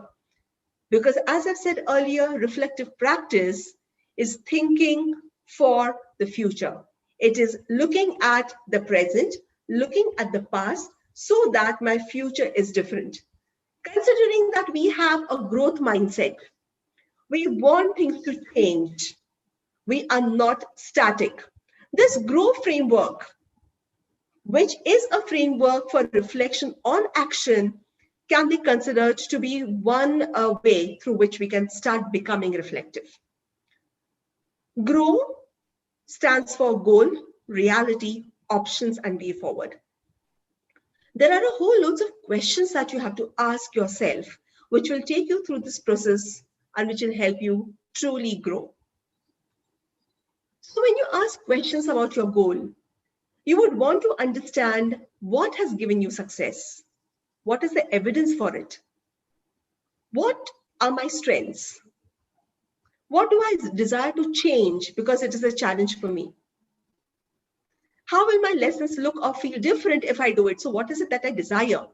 Because as I've said earlier, reflective practice is thinking for the future. It is looking at the present, looking at the past, so that my future is different. Considering that we have a growth mindset, we want things to change. We are not static. This grow framework, which is a framework for reflection on action, can be considered to be one way through which we can start becoming reflective. Grow stands for goal, reality, options, and way forward. There are a whole loads of questions that you have to ask yourself, which will take you through this process and which will help you truly grow. So when you ask questions about your goal, you would want to understand what has given you success. What is the evidence for it? What are my strengths? What do I desire to change because it is a challenge for me? How will my lessons look or feel different if I do it? So what is it that I desire?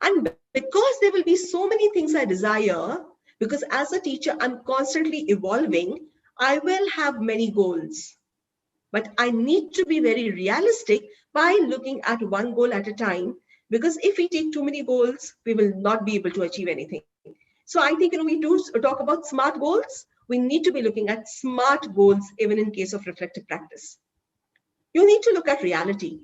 And because there will be so many things I desire, because as a teacher, I'm constantly evolving, I will have many goals. But I need to be very realistic by looking at one goal at a time, because if we take too many goals, we will not be able to achieve anything. So I think we do talk about SMART goals. We need to be looking at SMART goals, even in case of reflective practice. You need to look at reality.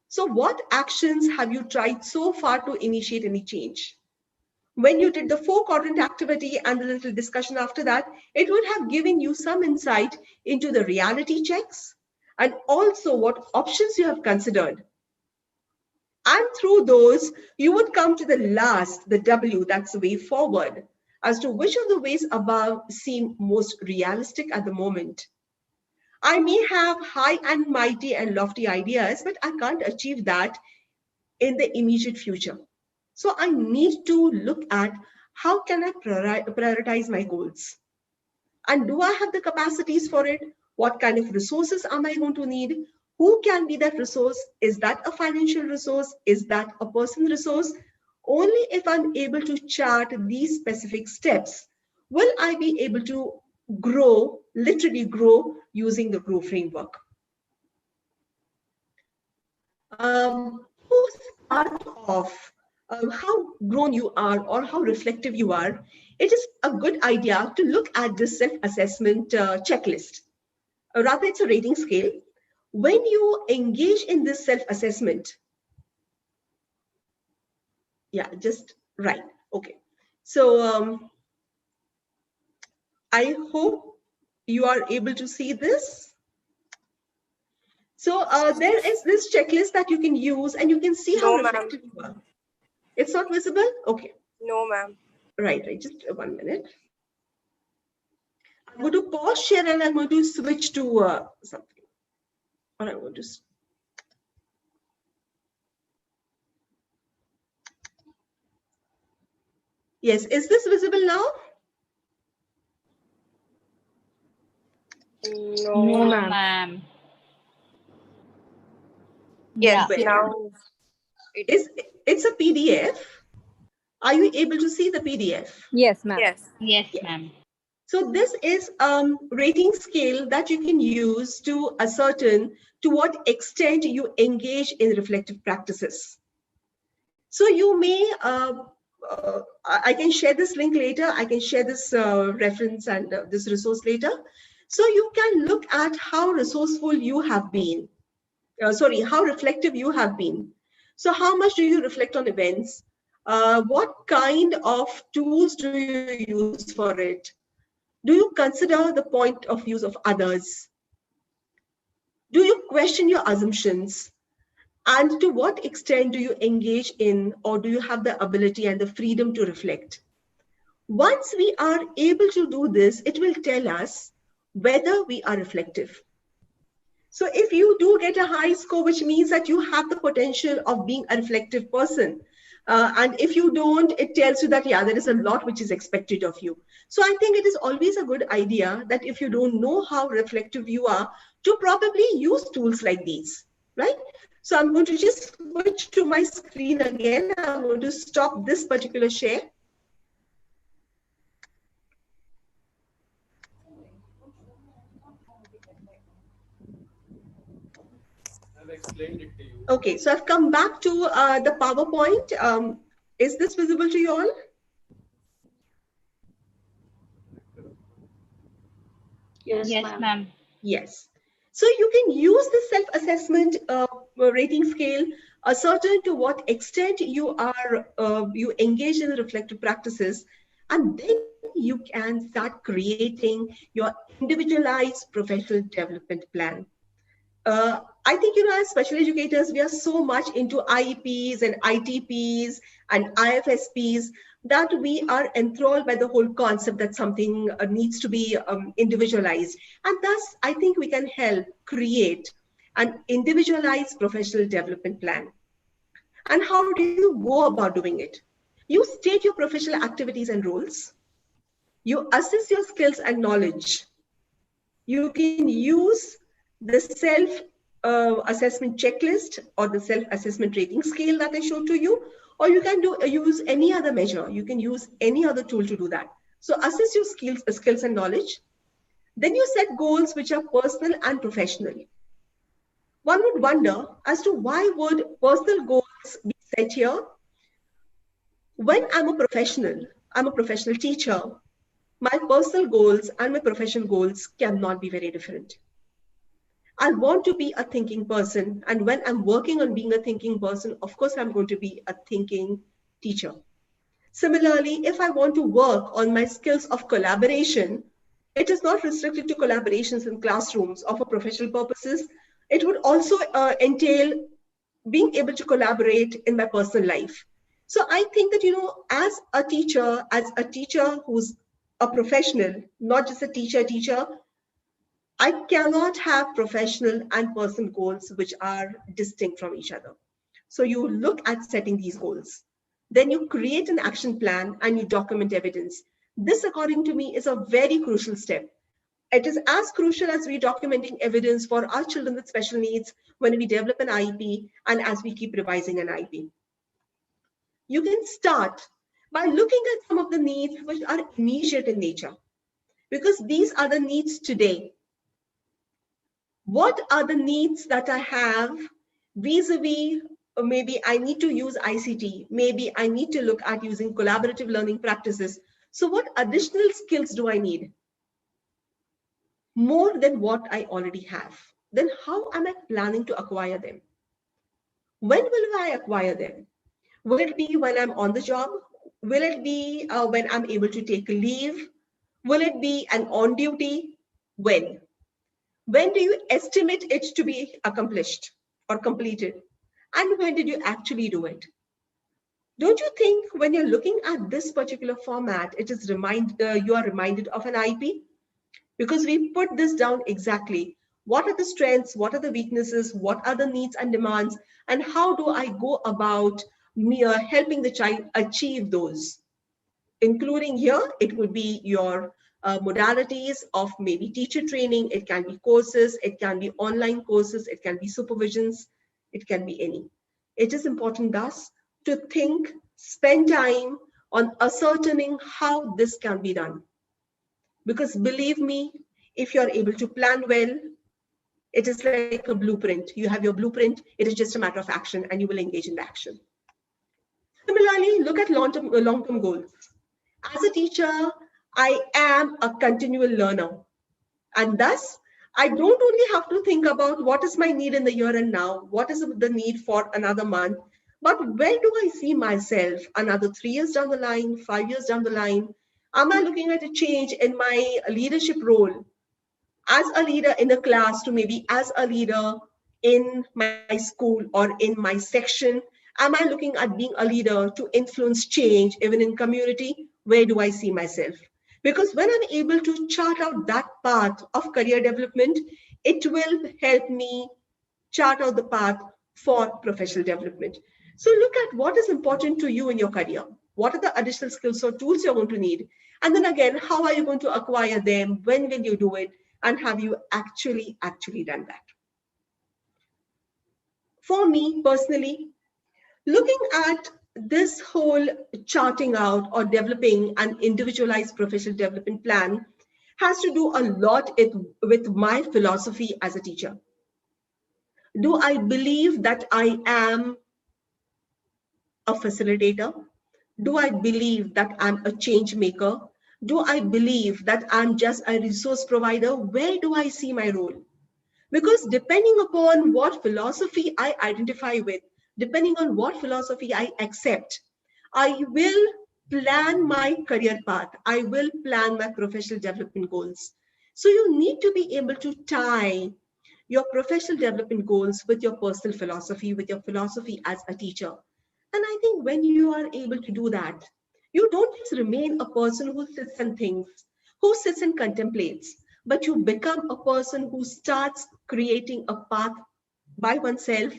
So what actions have you tried so far to initiate any change? When you did the 4-quadrant activity and the little discussion after that, it would have given you some insight into the reality checks and also what options you have considered. And through those, you would come to the last, the W, that's the way forward, as to which of the ways above seem most realistic at the moment. I may have high and mighty and lofty ideas, but I can't achieve that in the immediate future. So I need to look at how can I prioritize my goals? And do I have the capacities for it? What kind of resources am I going to need? Who can be that resource? Is that a financial resource? Is that a person resource? Only if I'm able to chart these specific steps will I be able to grow, literally grow, using the GROW framework. To start off, how grown you are or how reflective you are, it is a good idea to look at this self-assessment checklist. Rather, it's a rating scale. When you engage in this self-assessment, yeah, just right. Okay. So I hope you are able to see this. So there is this checklist that you can use and you can see how reflective you are. It's not visible? Okay. No, ma'am. Right. Just 1 minute. I'm going to pause share and I'm going to switch to something. Or I'm going to. Yes. Is this visible now? No, ma'am. Yes, Yeah. now It's a PDF. Are you able to see the PDF? Yes, ma'am. Yes, ma'am. So this is rating scale that you can use to ascertain to what extent you engage in reflective practices. So you may, I can share this link later. I can share this reference and this resource later. So you can look at how resourceful you have been. How reflective you have been. So how much do you reflect on events? What kind of tools do you use for it? Do you consider the point of views of others? Do you question your assumptions? And to what extent do you engage in, or do you have the ability and the freedom to reflect? Once we are able to do this, it will tell us whether we are reflective. So if you do get a high score, which means that you have the potential of being a reflective person, And if you don't, it tells you that, yeah, there is a lot which is expected of you. So I think it is always a good idea that if you don't know how reflective you are, to probably use tools like these, right? So I'm going to just switch to my screen again. I'm going to stop this particular share. I've explained it to you. Okay, so I've come back to the PowerPoint. Is this visible to you all? Yes, ma'am. Yes. So you can use the self-assessment rating scale, ascertain to what extent you are you engage in the reflective practices, and then you can start creating your individualized professional development plan. I think, as special educators, we are so much into IEPs and ITPs and IFSPs that we are enthralled by the whole concept that something needs to be individualized. And thus, I think we can help create an individualized professional development plan. And how do you go about doing it? You state your professional activities and roles. You assess your skills and knowledge. You can use the self-assessment checklist or the self-assessment rating scale that I showed to you, or you can use any other measure. You can use any other tool to do that. So assess your skills and knowledge. Then you set goals which are personal and professional. One would wonder as to why would personal goals be set here? When I'm a professional teacher, my personal goals and my professional goals cannot be very different. I want to be a thinking person. And when I'm working on being a thinking person, of course, I'm going to be a thinking teacher. Similarly, if I want to work on my skills of collaboration, it is not restricted to collaborations in classrooms or for professional purposes. It would also entail being able to collaborate in my personal life. So I think that, as a teacher who's a professional, not just a teacher, I cannot have professional and personal goals which are distinct from each other. So you look at setting these goals. Then you create an action plan and you document evidence. This, according to me, is a very crucial step. It is as crucial as we documenting evidence for our children with special needs when we develop an IEP and as we keep revising an IEP. You can start by looking at some of the needs which are immediate in nature, because these are the needs today. What are the needs that I have vis-a-vis, or maybe I need to use ICT, maybe I need to look at using collaborative learning practices. So what additional skills do I need? More than what I already have. Then how am I planning to acquire them? When will I acquire them? Will it be when I'm on the job? Will it be when I'm able to take leave? Will it be an on duty? When? When do you estimate it to be accomplished or completed? And when did you actually do it? Don't you think when you're looking at this particular format, it is you are reminded of an IEP? Because we put this down exactly. What are the strengths? What are the weaknesses? What are the needs and demands? And how do I go about helping the child achieve those? Including here, it would be your modalities of maybe teacher training. It can be courses, it can be online courses, it can be supervisions, it can be any. It is important thus to think, spend time on ascertaining how this can be done. Because believe me, if you're able to plan well, it is like a blueprint. You have your blueprint, it is just a matter of action and you will engage in the action. Similarly, look at long-term goals. As a teacher, I am a continual learner. And thus, I don't only have to think about what is my need in the here and now, what is the need for another month, but where do I see myself another 3 years down the line, 5 years down the line? Am I looking at a change in my leadership role as a leader in the class to maybe as a leader in my school or in my section? Am I looking at being a leader to influence change even in community? Where do I see myself? Because when I'm able to chart out that path of career development, it will help me chart out the path for professional development. So look at what is important to you in your career. What are the additional skills or tools you're going to need? And then again, how are you going to acquire them? When will you do it? And have you actually done that? For me personally, looking at this whole charting out or developing an individualized professional development plan has to do a lot with my philosophy as a teacher. Do I believe that I am a facilitator? Do I believe that I'm a change maker? Do I believe that I'm just a resource provider? Where do I see my role? Because depending upon what philosophy I identify with, depending on what philosophy I accept, I will plan my career path. I will plan my professional development goals. So you need to be able to tie your professional development goals with your personal philosophy, with your philosophy as a teacher. And I think when you are able to do that, you don't just remain a person who sits and thinks, who sits and contemplates, but you become a person who starts creating a path by oneself,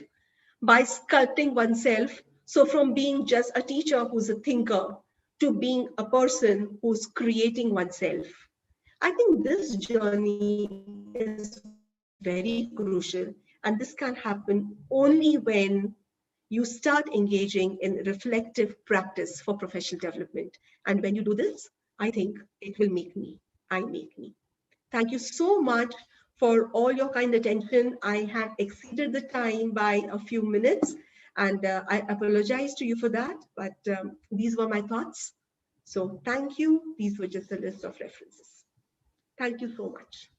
by sculpting oneself. So from being just a teacher who's a thinker to being a person who's creating oneself. I think this journey is very crucial, and this can happen only when you start engaging in reflective practice for professional development. And when you do this, I think it will make me, I make me. Thank you so much for all your kind attention. I had exceeded the time by a few minutes, and I apologize to you for that, but these were my thoughts. So thank you. These were just a list of references. Thank you so much.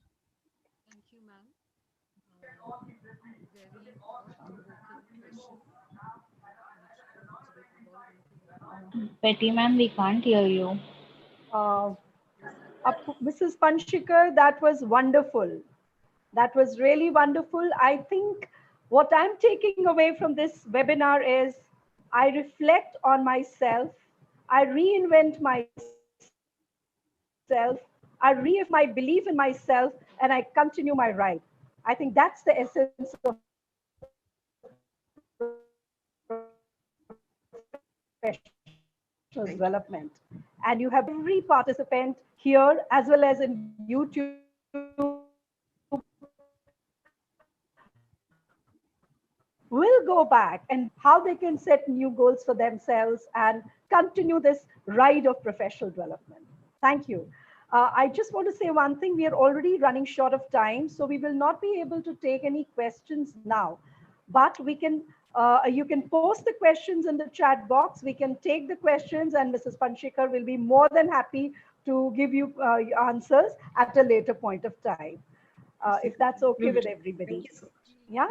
Thank you, ma'am. Very thought-provoking question, which will actually evolve into Betty ma'am, we can't hear you. yes, I Mrs. Panshikar, that was wonderful. That was really wonderful. I think what I'm taking away from this webinar is I reflect on myself, I reinvent myself, I reaffirm my belief in myself, and I continue my ride. I think that's the essence of professional development. And you have every participant here, as well as in YouTube, who will go back and how they can set new goals for themselves and continue this ride of professional development. Thank you. I just want to say one thing. We are already running short of time, so we will not be able to take any questions now. But we can, you can post the questions in the chat box. We can take the questions, and Mrs. Panshikar will be more than happy to give you answers at a later point of time, if that's okay with everybody. Thank you so much. Yeah.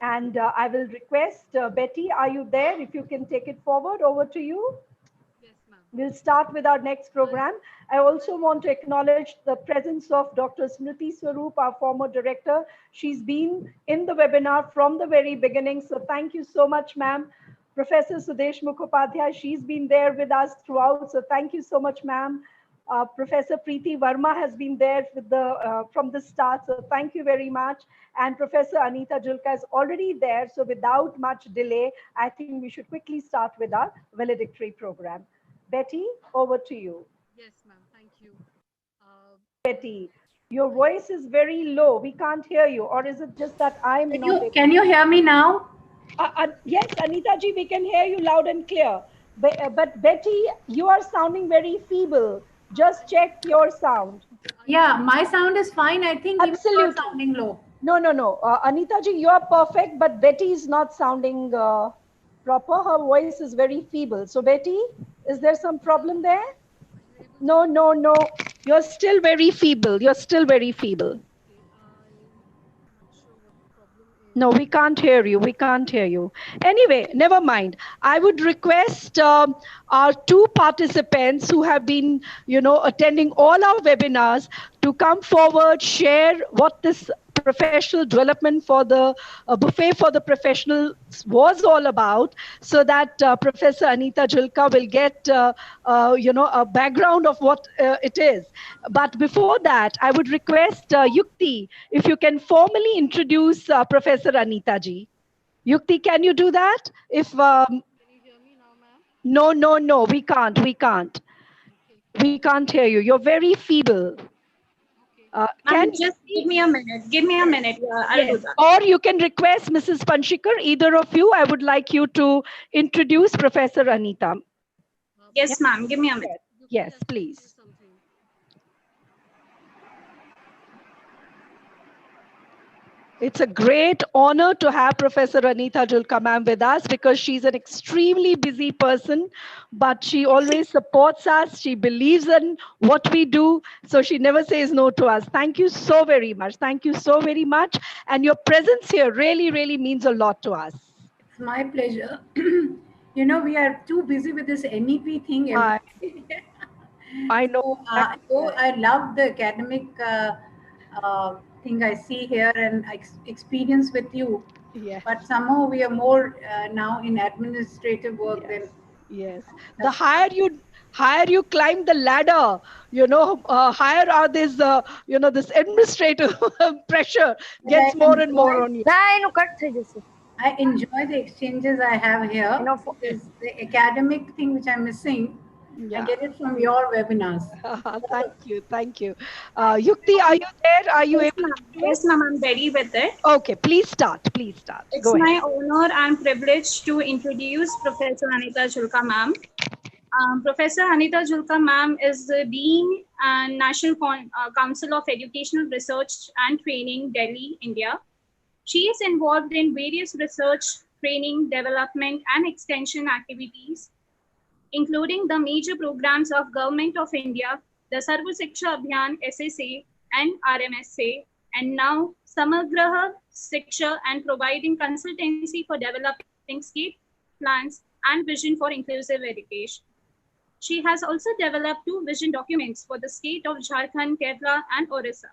And I will request Betty, are you there? If you can take it forward, over to you. yes, ma'am. We'll start with our next program. I also want to acknowledge the presence of Dr. Smriti Swaroop, our former director. She's been in the webinar from the very beginning. So thank you so much, ma'am. Professor Sudesh Mukhopadhyay, she's been there with us throughout. So thank you so much, ma'am. Professor Preeti Verma has been there with from the start. So thank you very much. And Professor Anita Julka is already there. So without much delay, I think we should quickly start with our valedictory program. Betty, over to you. Yes, ma'am. Thank you. Betty, your voice is very low. We can't hear you. Or is it just that I'm not able? Can you hear me now? Yes, Anita ji, we can hear you loud and clear. But Betty, you are sounding very feeble. Just check your sound. Yeah, my sound is fine. I think you are sounding low. No. Anita ji, you are perfect, but Betty is not sounding proper. Her voice is very feeble. So Betty, is there some problem there? No. You're still very feeble. You're still very feeble. I'm not sure what the problem is. No, we can't hear you. We can't hear you. Anyway, never mind. I would request our two participants who have been, attending all our webinars to come forward, share what this professional development for the buffet for the professionals was all about, so that Professor Anita Julka will get, a background of what it is. But before that, I would request Yukti, if you can formally introduce Professor Anita ji. Yukti, can you do that? If no, we can't. We can't hear you. You're very feeble. Can you Just give me a minute. Give me a minute. Yeah, I'll do yes, that. or you can request Mrs. Panshikar, either of you. I would like you to introduce Professor Anita. Yes, ma'am. Give me a minute. Yes, please. It's a great honor to have Professor Anita Julka ma'am with us because she's an extremely busy person, but she always supports us. She believes in what we do, so she never says no to us. Thank you so very much. Thank you so very much. And your presence here really, really means a lot to us. It's my pleasure. You know, we are too busy with this MEP thing. I know. So, I love the academic thing I see here and experience with you. Yes. But somehow we are more now in administrative work than. Yes. The higher you climb the ladder, higher are this, this administrative pressure gets more and more on you. I enjoy the exchanges I have here because the academic thing which I'm missing, I get it from your webinars. Thank you. Yukti, are you there? Are you Yes, able ma'am. to do Yes, it? ma'am. I'm ready with it. Okay, please start. It's Go ahead. my honor and privilege to introduce Professor Anita Julka ma'am. Professor Anita Julka ma'am is the Dean and National Council of Educational Research and Training, Delhi, India. She is involved in various research, training, development, and extension activities, including the major programs of Government of India, the Sarva Shiksha Abhiyan SSA and RMSA, and now Samagraha Shiksha, and providing consultancy for developing state plans and vision for inclusive education. She has also developed 2 vision documents for the state of Jharkhand, Kerala, and Orissa.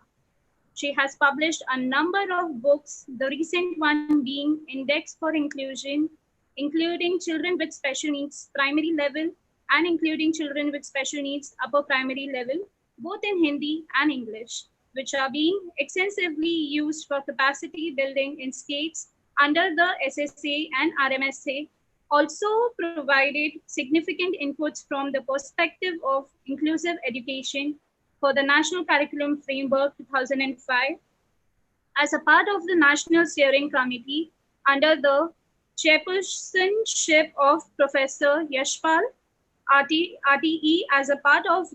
She has published a number of books, the recent one being Index for Inclusion, including children with special needs primary level and including children with special needs upper primary level, both in Hindi and English, which are being extensively used for capacity building in states under the SSA and RMSA. Also provided significant inputs from the perspective of inclusive education for the National Curriculum Framework 2005 as a part of the National Steering Committee under the chairpersonship of Professor Yashpal, RTE, as a part of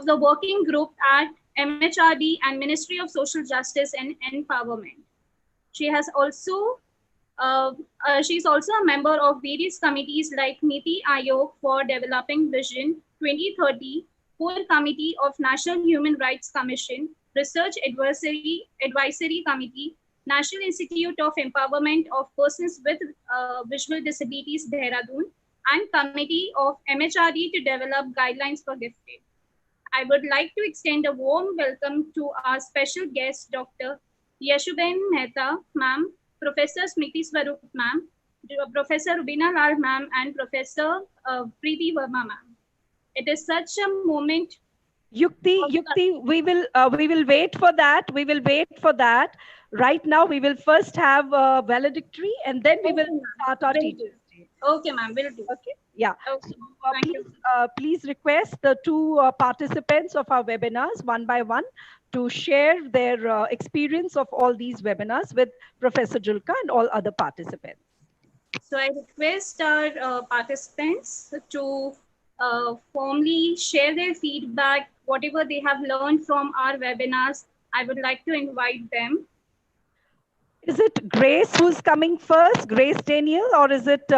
the working group at MHRD and Ministry of Social Justice and Empowerment. She's also a member of various committees like Niti Aayog for Developing Vision 2030, Core Committee of National Human Rights Commission, Research Advisory Committee, National Institute of Empowerment of Persons with Visual Disabilities, Dehradun, and Committee of MHRD to develop guidelines for gifting. I would like to extend a warm welcome to our special guest, Dr. Yashuben Mehta, ma'am, Professor Smriti Swarup, ma'am, Professor Rubina Lal, ma'am, and Professor Preeti Verma, ma'am. It is such a moment. Yukti, we will wait for that. Right now, we will first have valedictory, and then we will start our teachers. Okay, ma'am, will do. Okay, yeah. Okay. So, please request the 2 participants of our webinars one by one to share their experience of all these webinars with Professor Julka and all other participants. So I request our participants to formally share their feedback, whatever they have learned from our webinars. I would like to invite them. Is it Grace who's coming first, Grace Daniel, or is it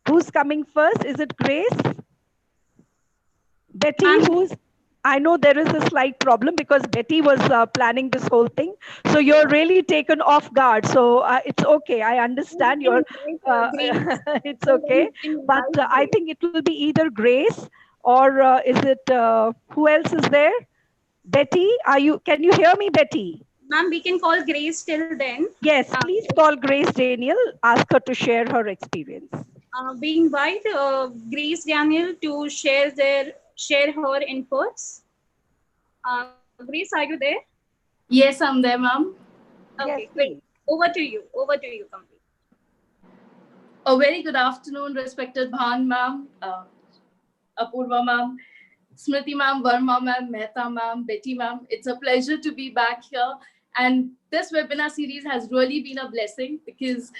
who's coming first? Is it Grace? Betty, I know there is a slight problem because Betty was planning this whole thing. So you're really taken off guard. So it's okay. I understand it's okay. But I think it will be either Grace or is it, who else is there? Betty, can you hear me, Betty? Ma'am, we can call Grace till then. Yes, please call Grace Daniel. Ask her to share her experience. We invite Grace Daniel to share her inputs. Grace, are you there? Yes, I'm there, ma'am. Okay, yes, great. Over to you, Kamli. A very good afternoon, respected Bhan ma'am, Apurva ma'am, Smriti ma'am, Verma ma'am, Mehta ma'am, Betty ma'am. It's a pleasure to be back here. And this webinar series has really been a blessing because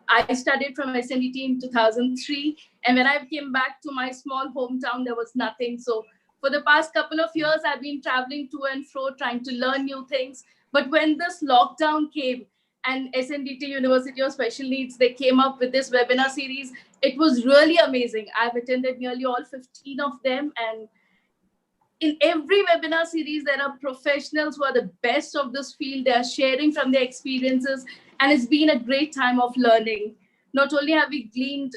I studied from SNDT in 2003. And when I came back to my small hometown, there was nothing. So for the past couple of years, I've been traveling to and fro, trying to learn new things. But when this lockdown came and SNDT University of Special Needs, they came up with this webinar series, it was really amazing. I've attended nearly all 15 of them, and in every webinar series, there are professionals who are the best of this field. They are sharing from their experiences, and it's been a great time of learning. Not only have we gleaned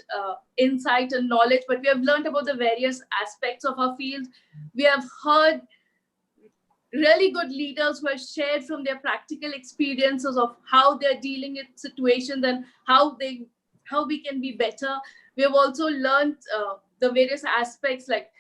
insight and knowledge, but we have learned about the various aspects of our field. We have heard really good leaders who have shared from their practical experiences of how they're dealing with situations and how we can be better. We have also learned the various aspects, like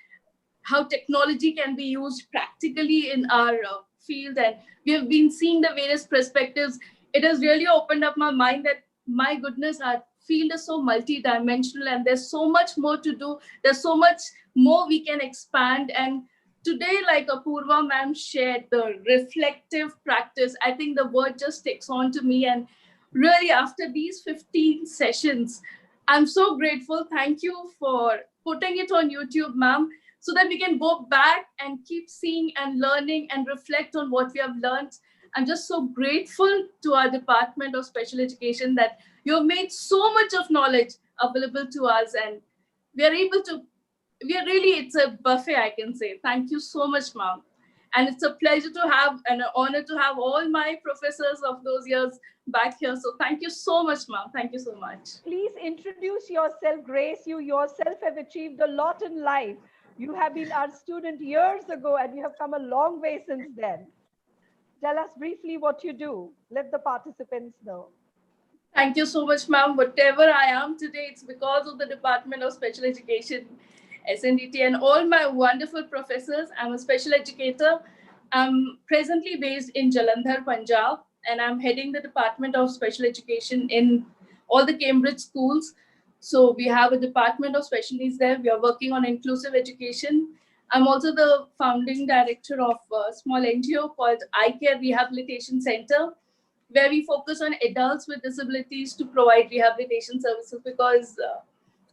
how technology can be used practically in our field, and we have been seeing the various perspectives. It has really opened up my mind that, my goodness, our field is so multidimensional and there's so much more to do. There's so much more we can expand. And today, like Apurva ma'am shared, the reflective practice, I think the word just takes on to me. And really, after these 15 sessions, I'm so grateful. Thank you for putting it on YouTube, ma'am, so that we can go back and keep seeing and learning and reflect on what we have learned. I'm just so grateful to our Department of Special Education that you have made so much of knowledge available to us, and it's a buffet, I can say. Thank you so much, ma'am. And it's a pleasure to have and an honor to have all my professors of those years back here. So thank you so much, ma'am. Thank you so much. Please introduce yourself, Grace. You yourself have achieved a lot in life. You have been our student years ago and you have come a long way since then. Tell us briefly what you do. Let the participants know. Thank you so much, ma'am. Whatever I am today, it's because of the Department of Special Education, SNDT, and all my wonderful professors. I'm a special educator. I'm presently based in Jalandhar, Punjab, and I'm heading the Department of Special Education in all the Cambridge schools. So we have a Department of Special Needs there. We are working on inclusive education. I'm also the founding director of a small NGO called I Care Rehabilitation Center, where we focus on adults with disabilities to provide rehabilitation services, because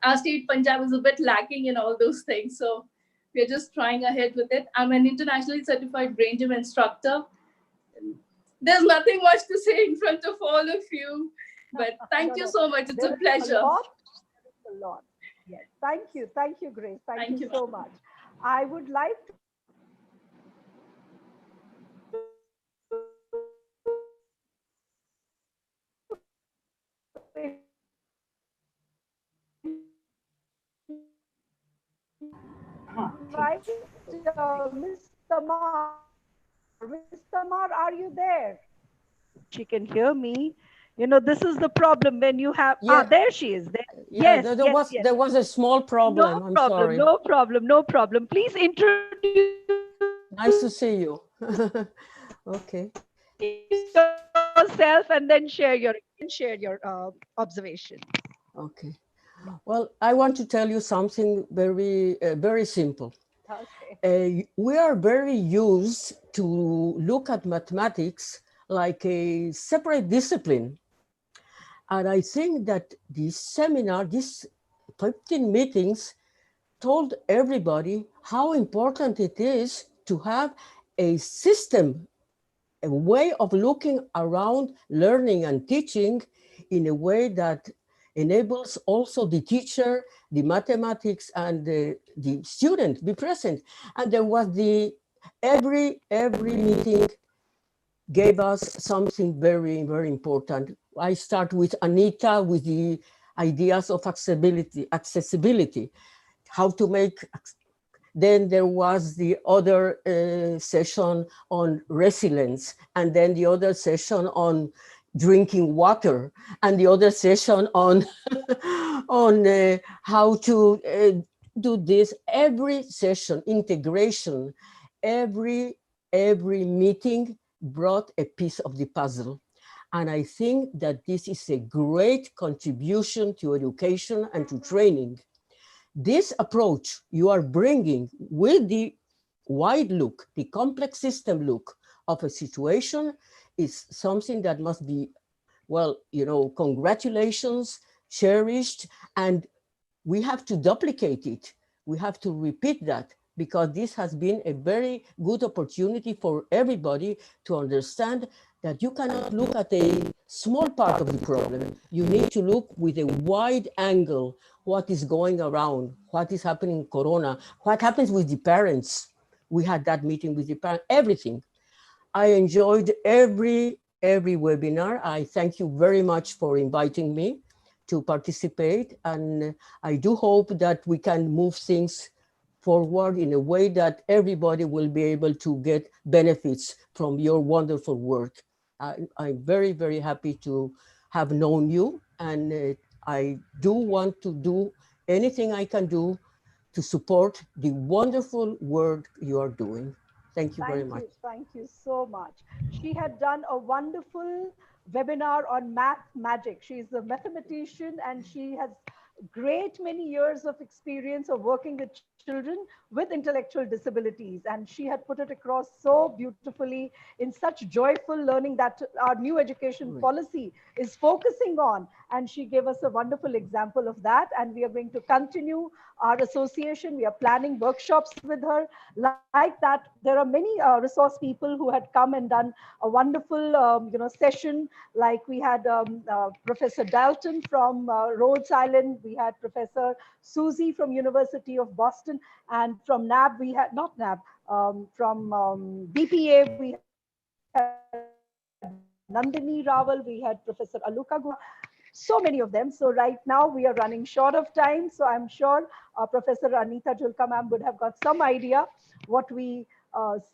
our state, Punjab, is a bit lacking in all those things. So we're just trying ahead with it. I'm an internationally certified brain gym instructor. There's nothing much to say in front of all of you, but thank you so much. It's a pleasure. A lot. Yes. Thank you, Grace. Thank you so much. I would like to invite Miss Tamar. Miss Tamar, are you there? She can hear me. You know, this is the problem when you have, there she is. There. Yeah, there was a small problem. I'm sorry. No problem. Please introduce. Nice to see you. Okay. Yourself and then share your observation. Okay. Well, I want to tell you something very simple. Okay. We are very used to look at mathematics like a separate discipline. And I think that this seminar, these 15 meetings, told everybody how important it is to have a system, a way of looking around learning and teaching in a way that enables also the teacher, the mathematics, and the student be present. And there was every meeting gave us something very, very important. I start with Anita with the ideas of accessibility, how to make. Then there was the other session on resilience, and then the other session on drinking water, and the other session on how to do this. Every session, integration, every meeting brought a piece of the puzzle. And I think that this is a great contribution to education and to training. This approach you are bringing with the wide look, the complex system look of a situation is something that must be, well, congratulations, cherished, and we have to duplicate it. We have to repeat that because this has been a very good opportunity for everybody to understand that you cannot look at a small part of the problem. You need to look with a wide angle, what is going around, what is happening in Corona, what happens with the parents. We had that meeting with the parents, everything. I enjoyed every webinar. I thank you very much for inviting me to participate. And I do hope that we can move things forward in a way that everybody will be able to get benefits from your wonderful work. I'm very, very happy to have known you. And I do want to do anything I can do to support the wonderful work you are doing. Thank you very much. Thank you so much. She had done a wonderful webinar on math magic. She's a mathematician and she has great many years of experience of working with children with intellectual disabilities. And she had put it across so beautifully in such joyful learning that our new education policy is focusing on. And she gave us a wonderful example of that. And we are going to continue our association. We are planning workshops with her like that. There are many resource people who had come and done a wonderful session. Like we had Professor Dalton from Rhodes Island. We had Professor Susie from University of Boston, and from NAB we had, not NAB, from BPA we had Nandini Rawal, we had Professor Aluka Gua, so many of them. So right now we are running short of time. So I'm sure Professor Anita Julka ma'am would have got some idea what we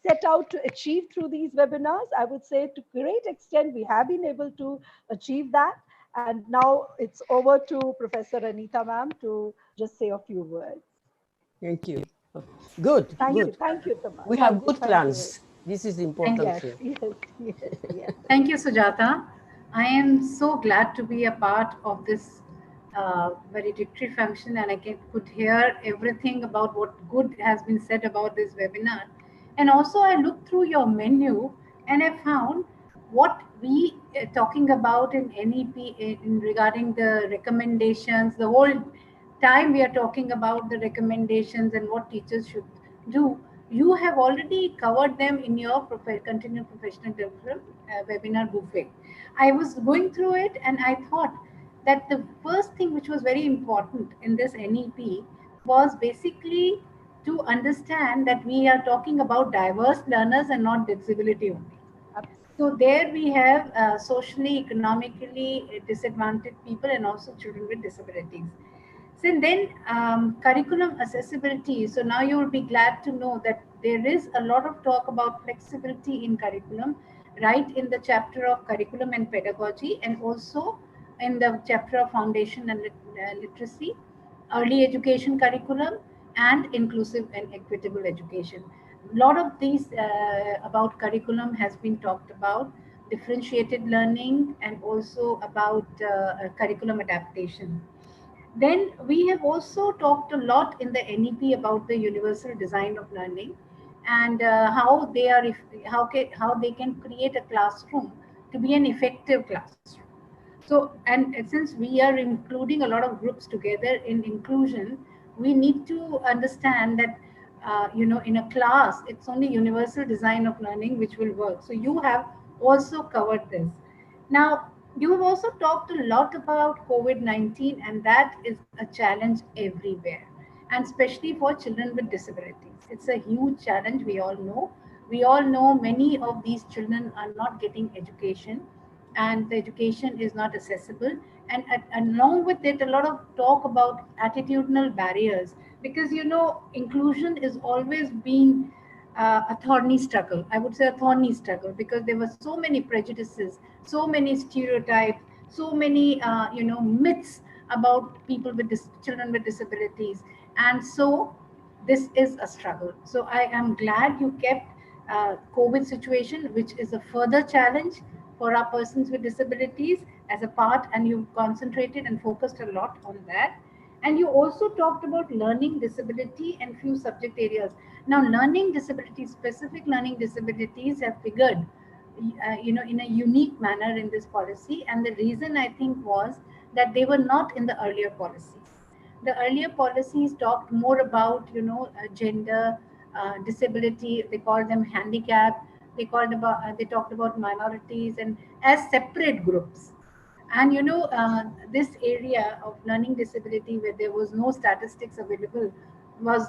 set out to achieve through these webinars. I would say to great extent we have been able to achieve that. And now it's over to Professor Anita ma'am to just say a few words. Thank you. Good. Thank good. you. Thank you, Tama. We have good plans. This is the important thing. Yes. Thank you, Sujata. I am so glad to be a part of this valedictory function, and I could hear everything about what good has been said about this webinar. And also I looked through your menu and I found what we are talking about in NEP in regarding the recommendations. The whole time we are talking about the recommendations and what teachers should do, you have already covered them in your continuing professional development webinar buffet. I was going through it and I thought that the first thing which was very important in this NEP was basically to understand that we are talking about diverse learners and not disability only. So there we have socially, economically disadvantaged people and also children with disabilities. So then curriculum accessibility. So now you will be glad to know that there is a lot of talk about flexibility in curriculum, right in the chapter of curriculum and pedagogy, and also in the chapter of foundation and literacy, early education curriculum, and inclusive and equitable education. A lot of these about curriculum has been talked about, differentiated learning, and also about curriculum adaptation. Then we have also talked a lot in the NEP about the universal design of learning and how they are, how they can create a classroom to be an effective classroom. So, and since we are including a lot of groups together in inclusion, we need to understand that in a class, it's only universal design of learning which will work. So you have also covered this. Now, you have also talked a lot about COVID-19, and that is a challenge everywhere, and especially for children with disabilities. It's a huge challenge, we all know. We all know many of these children are not getting education, and the education is not accessible. And along with it, a lot of talk about attitudinal barriers, because inclusion is always being a thorny struggle. I would say a thorny struggle, because there were so many prejudices, so many stereotypes, so many myths about people with children with disabilities, and so this is a struggle. So I am glad you kept COVID situation, which is a further challenge for our persons with disabilities as a part, and you've concentrated and focused a lot on that. And you also talked about learning disability and few subject areas. Now, learning disabilities, specific learning disabilities have figured, in a unique manner in this policy. And the reason I think was that they were not in the earlier policies. The earlier policies talked more about, gender, disability. They called them handicap. They talked about minorities and as separate groups. And this area of learning disability, where there was no statistics available, was,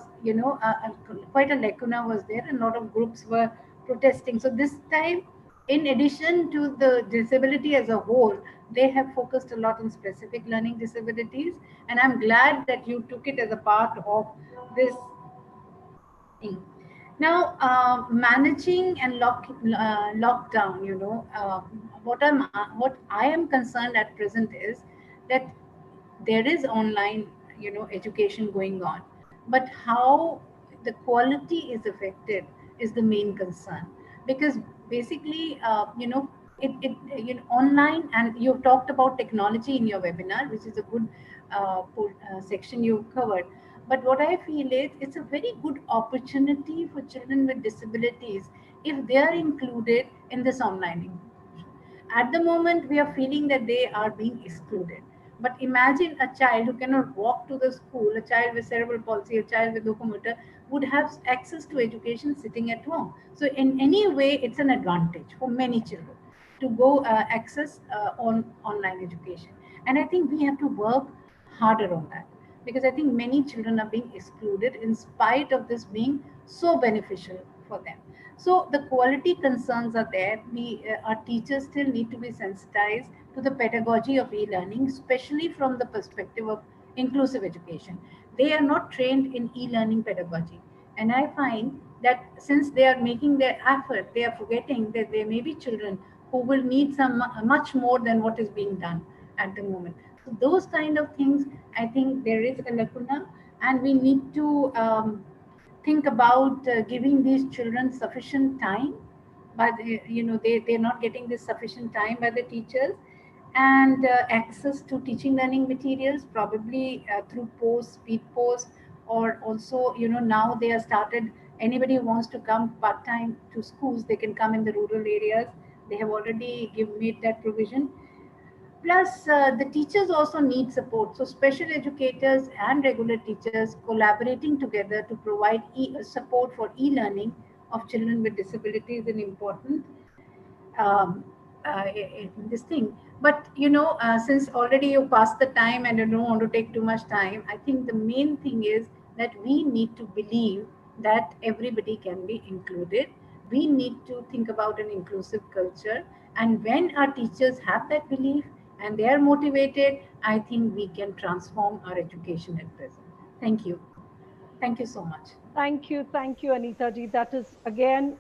quite a lacuna was there, and a lot of groups were protesting. So this time, in addition to the disability as a whole, they have focused a lot on specific learning disabilities. And I'm glad that you took it as a part of this thing. Now, managing and lockdown, what I am concerned at present is that there is online, education going on, but how the quality is affected is the main concern. Because basically, online, and you've talked about technology in your webinar, which is a good section you've covered. But what I feel is it's a very good opportunity for children with disabilities if they are included in this online inclusion. At the moment, we are feeling that they are being excluded. But imagine a child who cannot walk to the school, a child with cerebral palsy, a child with locomotor, would have access to education sitting at home. So in any way, it's an advantage for many children to go access on online education. And I think we have to work harder on that, because I think many children are being excluded in spite of this being so beneficial for them. So the quality concerns are there. Our teachers still need to be sensitized to the pedagogy of e-learning, especially from the perspective of inclusive education. They are not trained in e-learning pedagogy. And I find that since they are making their effort, they are forgetting that there may be children who will need some much more than what is being done at the moment. So those kind of things, I think there is a lacuna, and we need to think about giving these children sufficient time. But they're not getting this sufficient time by the teachers, and access to teaching learning materials, probably through posts, speed posts, or also, now they have started, anybody who wants to come part-time to schools, they can come in the rural areas. They have already made that provision. Plus, the teachers also need support. So special educators and regular teachers collaborating together to provide support for e-learning of children with disabilities is important. um, in this thing. But since already you passed the time and I don't want to take too much time, I think the main thing is that we need to believe that everybody can be included. We need to think about an inclusive culture. And when our teachers have that belief and they are motivated, I think we can transform our education at present. Thank you. Thank you so much. Thank you, Anita ji. That is again,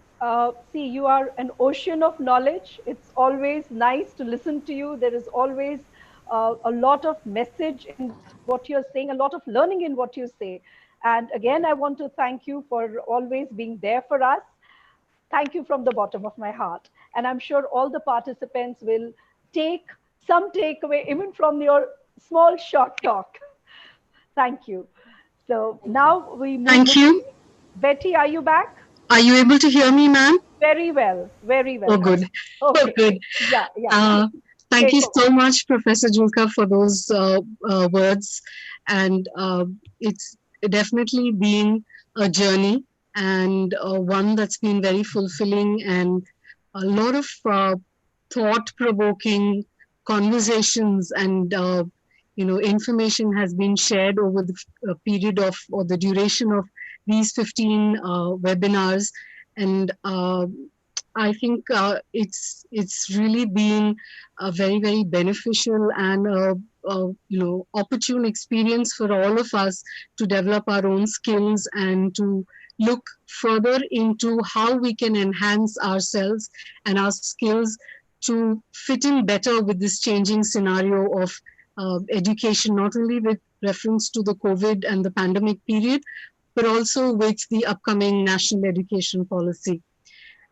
see, you are an ocean of knowledge. It's always nice to listen to you. There is always a lot of message in what you're saying, a lot of learning in what you say. And again, I want to thank you for always being there for us. Thank you from the bottom of my heart. And I'm sure all the participants will take some takeaway even from your small short talk. Thank you. So now we move. Thank you. Betty, are you back? Are you able to hear me, ma'am? Very well. Very well. Oh, good. Okay. Oh, good. Yeah. Thank you so much, Professor Julka, for those words. And it's definitely been a journey, and one that's been very fulfilling, and a lot of thought-provoking conversations and information has been shared over the period of, or the duration of, these 15 webinars. And I think it's really been a very, very beneficial and opportune experience for all of us to develop our own skills and to look further into how we can enhance ourselves and our skills to fit in better with this changing scenario of education, not only with reference to the COVID and the pandemic period, but also with the upcoming national education policy.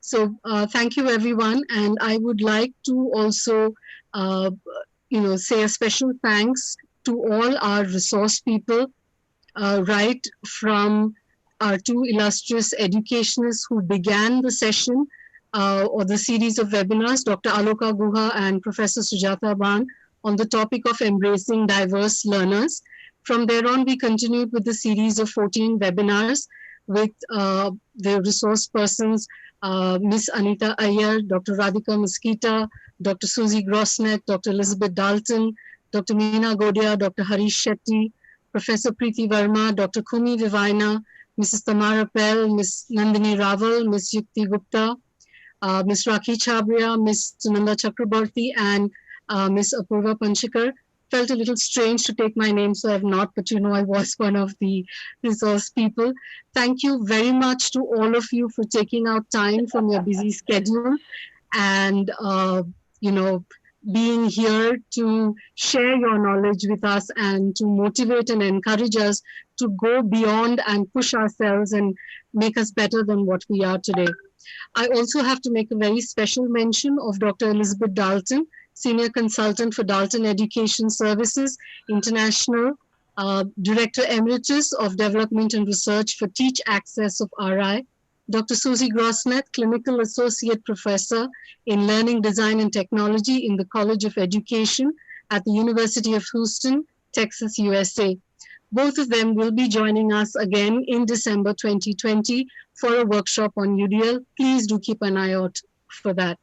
So thank you, everyone. And I would like to also, say a special thanks to all our resource people, right from our two illustrious educationists who began the session or the series of webinars, Dr. Aloka Guha and Professor Sujata Ban, on the topic of embracing diverse learners. From there on, we continued with the series of 14 webinars with the resource persons, Ms. Anita Iyer, Dr. Radhika Mosquita, Dr. Susie Grossnet, Dr. Elizabeth Dalton, Dr. Meena Godia, Dr. Harish Shetty, Professor Preeti Verma, Dr. Kumi Vivaina, Mrs. Tamara Pell, Ms. Nandini Raval, Ms. Yukti Gupta, Ms. Rakhi Chabria, Ms. Sunanda Chakraborty, and Ms. Apurva Panchikar. Felt a little strange to take my name, so I have not, but I was one of the resource people. Thank you very much to all of you for taking out time from your busy schedule and, being here to share your knowledge with us and to motivate and encourage us to go beyond and push ourselves and make us better than what we are today. I also have to make a very special mention of Dr. Elizabeth Dalton, Senior Consultant for Dalton Education Services International, Director Emeritus of Development and Research for Teach Access of RI, Dr. Susie Grossnet, Clinical Associate Professor in Learning Design and Technology in the College of Education at the University of Houston, Texas, USA. Both of them will be joining us again in December 2020 for a workshop on UDL. Please do keep an eye out for that.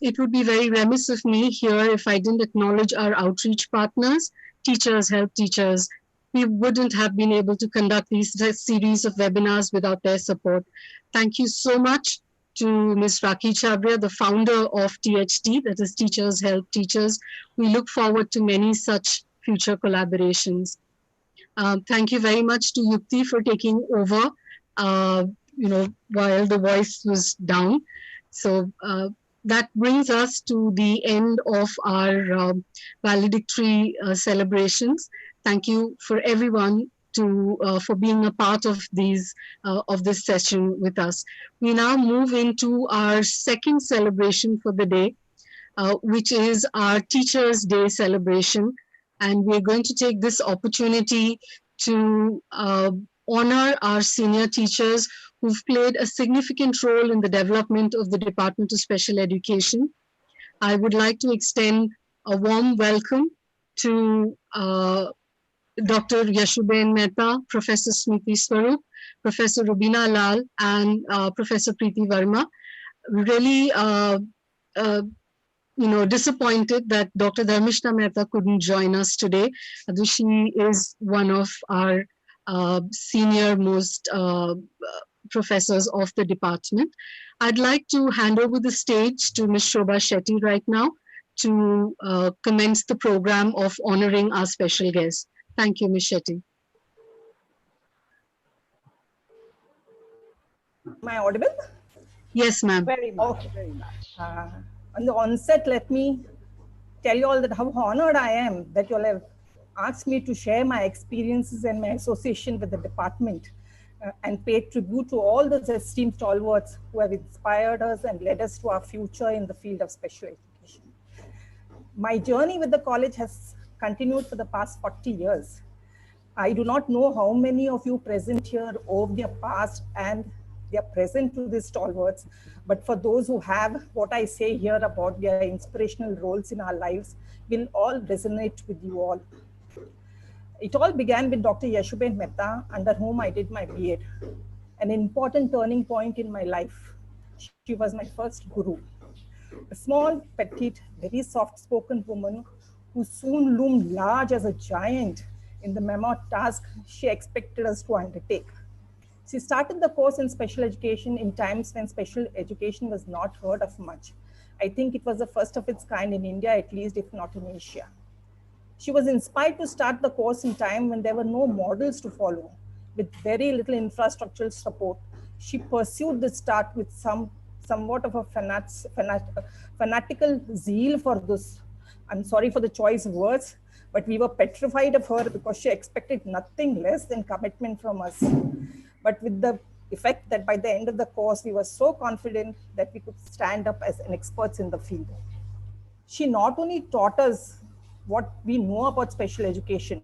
It would be very remiss of me here if I didn't acknowledge our outreach partners, Teachers Help Teachers. We wouldn't have been able to conduct these series of webinars without their support. Thank you so much to Ms. Rakhi Chabria, the founder of THT, that is Teachers Help Teachers. We look forward to many such future collaborations. Thank you very much to Yukti for taking over, while the voice was down. So that brings us to the end of our valedictory celebrations. Thank you for everyone for being a part of this session with us. We now move into our second celebration for the day, which is our Teachers' Day celebration. And we're going to take this opportunity to honor our senior teachers who've played a significant role in the development of the Department of Special Education. I would like to extend a warm welcome to Dr. Yashuben Mehta, Professor Smriti Swarup, Professor Rubina Lal, and Professor Preeti Verma. Really, disappointed that Dr. Dharmishta Mehta couldn't join us today. She is one of our senior most professors of the department. I'd like to hand over the stage to Ms. Shobha Shetty right now to commence the program of honoring our special guest. Thank you, Ms. Shetty. Am I audible? Yes, ma'am. Very much, okay. Very much. On the onset, let me tell you all that how honored I am that you all have asked me to share my experiences and my association with the department and pay tribute to all those esteemed stalwarts who have inspired us and led us to our future in the field of special education. My journey with the college has continued for the past 40 years. I do not know how many of you present here owe their past and their present to these stalwarts, but for those who have, what I say here about their inspirational roles in our lives will all resonate with you all. It all began with Dr. Yashuben Mehta, under whom I did my B.Ed, an important turning point in my life. She was my first guru. A small, petite, very soft-spoken woman who soon loomed large as a giant in the mammoth task she expected us to undertake. She started the course in special education in times when special education was not heard of much. I think it was the first of its kind in India, at least, if not in Asia. She was inspired to start the course in time when there were no models to follow. With very little infrastructural support, she pursued the start with somewhat of a fanatical zeal for this. I'm sorry for the choice of words, but we were petrified of her because she expected nothing less than commitment from us. But with the effect that by the end of the course, we were so confident that we could stand up as an experts in the field. She not only taught us what we know about special education,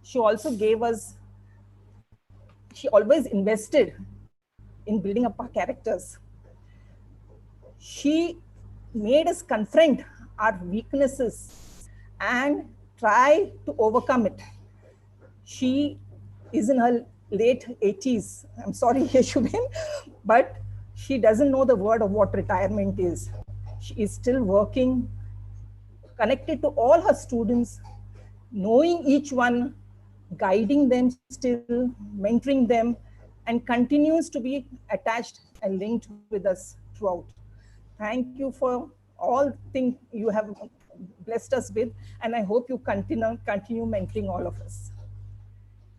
she also gave us, she always invested in building up our characters. She made us confront our weaknesses and try to overcome it. She is in her late 80s. I'm sorry, Yeshubin, but she doesn't know the word of what retirement is. She is still working, connected to all her students, knowing each one, guiding them still, mentoring them, and continues to be attached and linked with us throughout. Thank you for all things you have blessed us with, and I hope you continue mentoring all of us.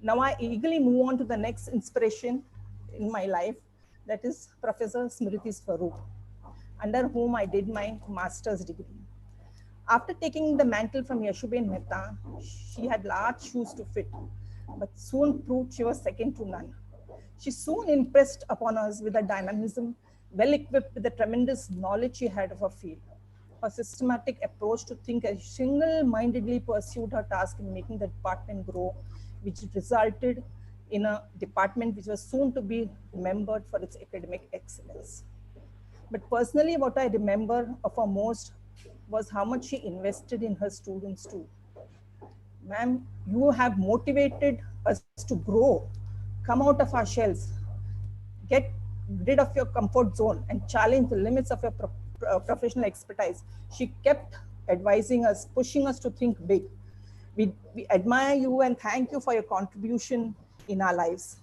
Now I eagerly move on to the next inspiration in my life, that is Professor Smriti Swaroop, under whom I did my master's degree. After taking the mantle from Yashuben Mehta, she had large shoes to fit, but soon proved she was second to none. She soon impressed upon us with her dynamism, well equipped with the tremendous knowledge she had of her field. Her systematic approach to think as single-mindedly pursued her task in making the department grow, which resulted in a department which was soon to be remembered for its academic excellence. But personally, what I remember of her most was how much she invested in her students too. Ma'am, you have motivated us to grow, come out of our shells, get rid of your comfort zone and challenge the limits of your professional expertise. She kept advising us, pushing us to think big. We admire you and thank you for your contribution in our lives.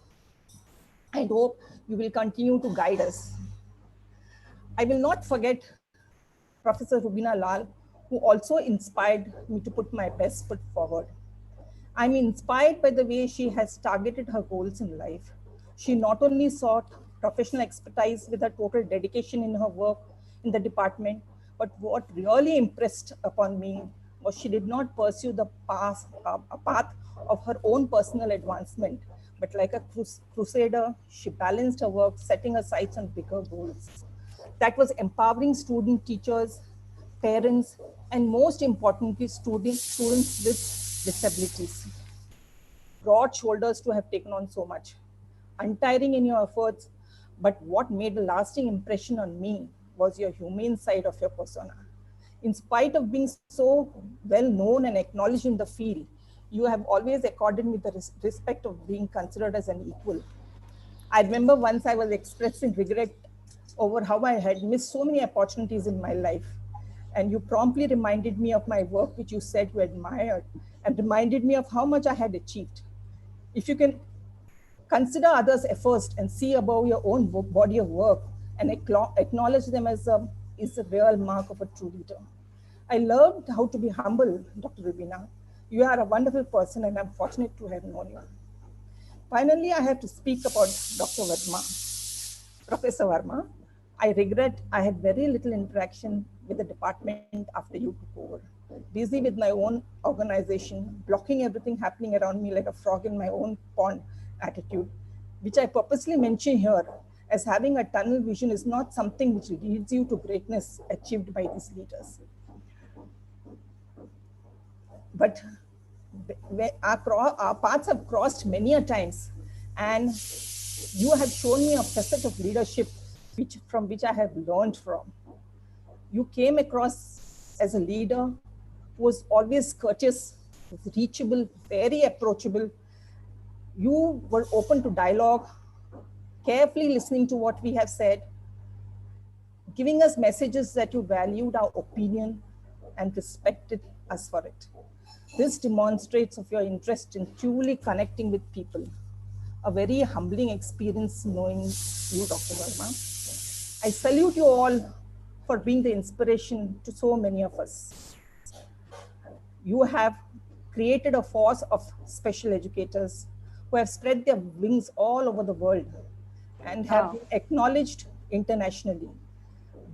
I hope you will continue to guide us. I will not forget Professor Rubina Lal, who also inspired me to put my best foot forward. I'm inspired by the way she has targeted her goals in life. She not only sought professional expertise with her total dedication in her work in the department, but what really impressed upon me was she did not pursue the path of her own personal advancement, but like a crusader, she balanced her work, setting her sights on bigger goals. That was empowering student teachers, parents, and most importantly, students with disabilities. Broad shoulders to have taken on so much. Untiring in your efforts, but what made a lasting impression on me was your humane side of your persona. In spite of being so well known and acknowledged in the field, you have always accorded me the respect of being considered as an equal. I remember once I was expressing regret over how I had missed so many opportunities in my life. And you promptly reminded me of my work, which you said you admired, and reminded me of how much I had achieved. If you can consider others' efforts and see above your own body of work and acknowledge them as is the real mark of a true leader. I learned how to be humble, Dr. Rubina. You are a wonderful person and I'm fortunate to have known you. Finally, I have to speak about Dr. Verma, Professor Verma. I regret I had very little interaction with the department after you took over. Busy with my own organization, blocking everything happening around me like a frog in my own pond attitude, which I purposely mention here as having a tunnel vision is not something which leads you to greatness achieved by these leaders. But our paths have crossed many a times, and you have shown me a facet of leadership from which I have learned from. You came across as a leader who was always courteous, reachable, very approachable. You were open to dialogue, carefully listening to what we have said, giving us messages that you valued our opinion and respected us for it. This demonstrates of your interest in truly connecting with people. A very humbling experience knowing you, Dr. Verma. I salute you all for being the inspiration to so many of us. You have created a force of special educators who have spread their wings all over the world and have been acknowledged internationally.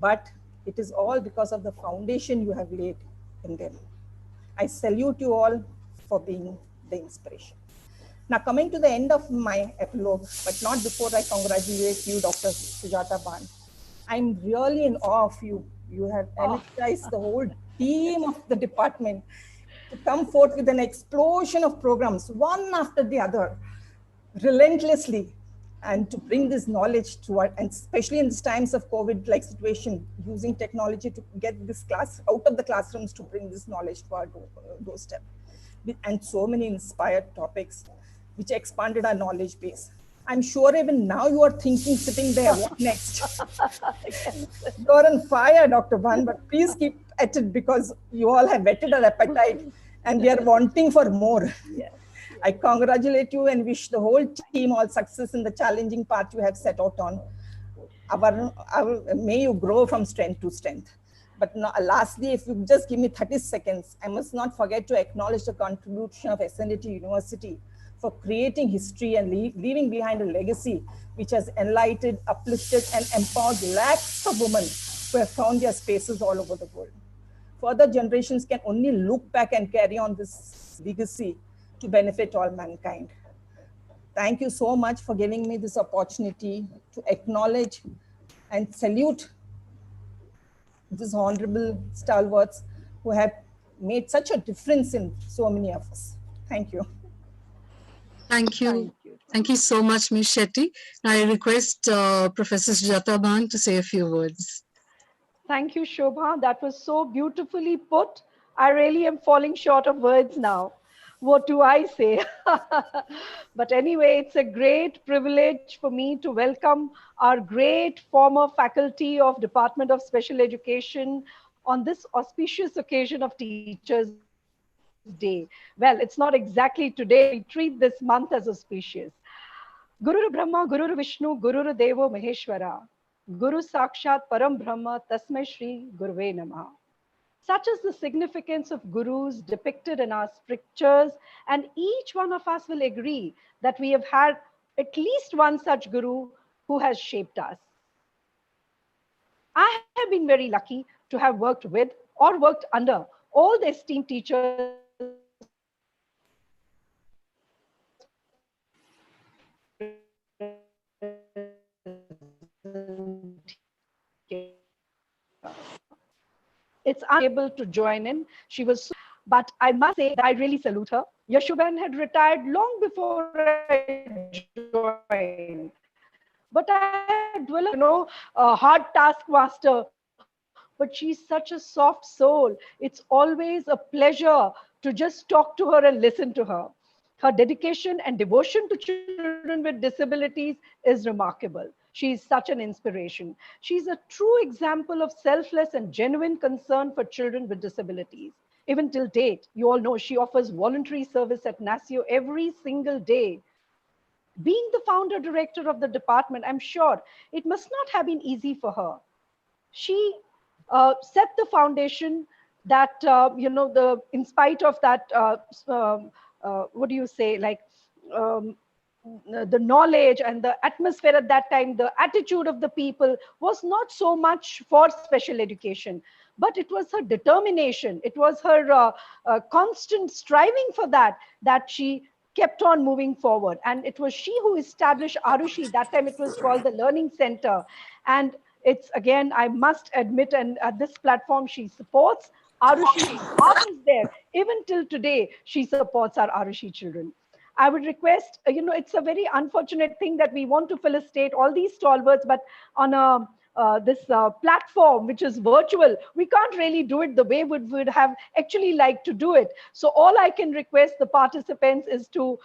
But it is all because of the foundation you have laid in them. I salute you all for being the inspiration. Now, coming to the end of my epilogue, but not before I congratulate you, Dr. Sujata Ban. I'm really in awe of you. You have energized the whole team of the department to come forth with an explosion of programs, one after the other, relentlessly, and to bring this knowledge to our, and especially in these times of COVID-like situation, using technology to get this class out of the classrooms to bring this knowledge to our doorstep. And so many inspired topics which expanded our knowledge base. I'm sure even now you are thinking, sitting there, what next? You're on fire, Dr. Ban, but please keep at it because you all have whetted our appetite and we are wanting for more. Yes. I congratulate you and wish the whole team all success in the challenging path you have set out on. May you grow from strength to strength. But now, lastly, if you just give me 30 seconds, I must not forget to acknowledge the contribution of SNDT University for creating history and leaving behind a legacy which has enlightened, uplifted, and empowered lakhs of women who have found their spaces all over the world. Further generations can only look back and carry on this legacy to benefit all mankind. Thank you so much for giving me this opportunity to acknowledge and salute these honorable stalwarts who have made such a difference in so many of us. Thank you. Thank you. Thank you so much, Ms. Shetty. I request Professor Sujata Ban to say a few words. Thank you, Shobha. That was so beautifully put. I really am falling short of words now. What do I say? But anyway, it's a great privilege for me to welcome our great former faculty of Department of Special Education on this auspicious occasion of Teachers' Day. Well, it's not exactly today, but we treat this month as auspicious. Guru Brahma, Guru Vishnu, Guru Devo Maheshwara. Guru Sakshat Param Brahma Tasmai Shri Guruve Namaha. Such is the significance of gurus depicted in our scriptures, and each one of us will agree that we have had at least one such guru who has shaped us. I have been very lucky to have worked with or worked under all the esteemed teachers it's unable to join in. She was so, but I must say that I really salute her. Yashoban had retired long before I joined. But I had developed, a hard taskmaster. But she's such a soft soul. It's always a pleasure to just talk to her and listen to her. Her dedication and devotion to children with disabilities is remarkable. She is such an inspiration. She's a true example of selfless and genuine concern for children with disabilities. Even till date, you all know she offers voluntary service at NASIO every single day. Being the founder director of the department, I'm sure it must not have been easy for her. She set the foundation that, in spite of that, what do you say, like, um, the knowledge and the atmosphere at that time, the attitude of the people was not so much for special education, but it was her determination. It was her constant striving for that, that she kept on moving forward. And it was she who established Arushi. That time it was called the Learning Center. And it's, again, I must admit, and at this platform, she supports Arushi. Her heart is there. Even till today, she supports our Arushi children. I would request, it's a very unfortunate thing that we want to felicitate all these stalwarts, but on this platform, which is virtual, we can't really do it the way we would have actually liked to do it. So all I can request the participants is to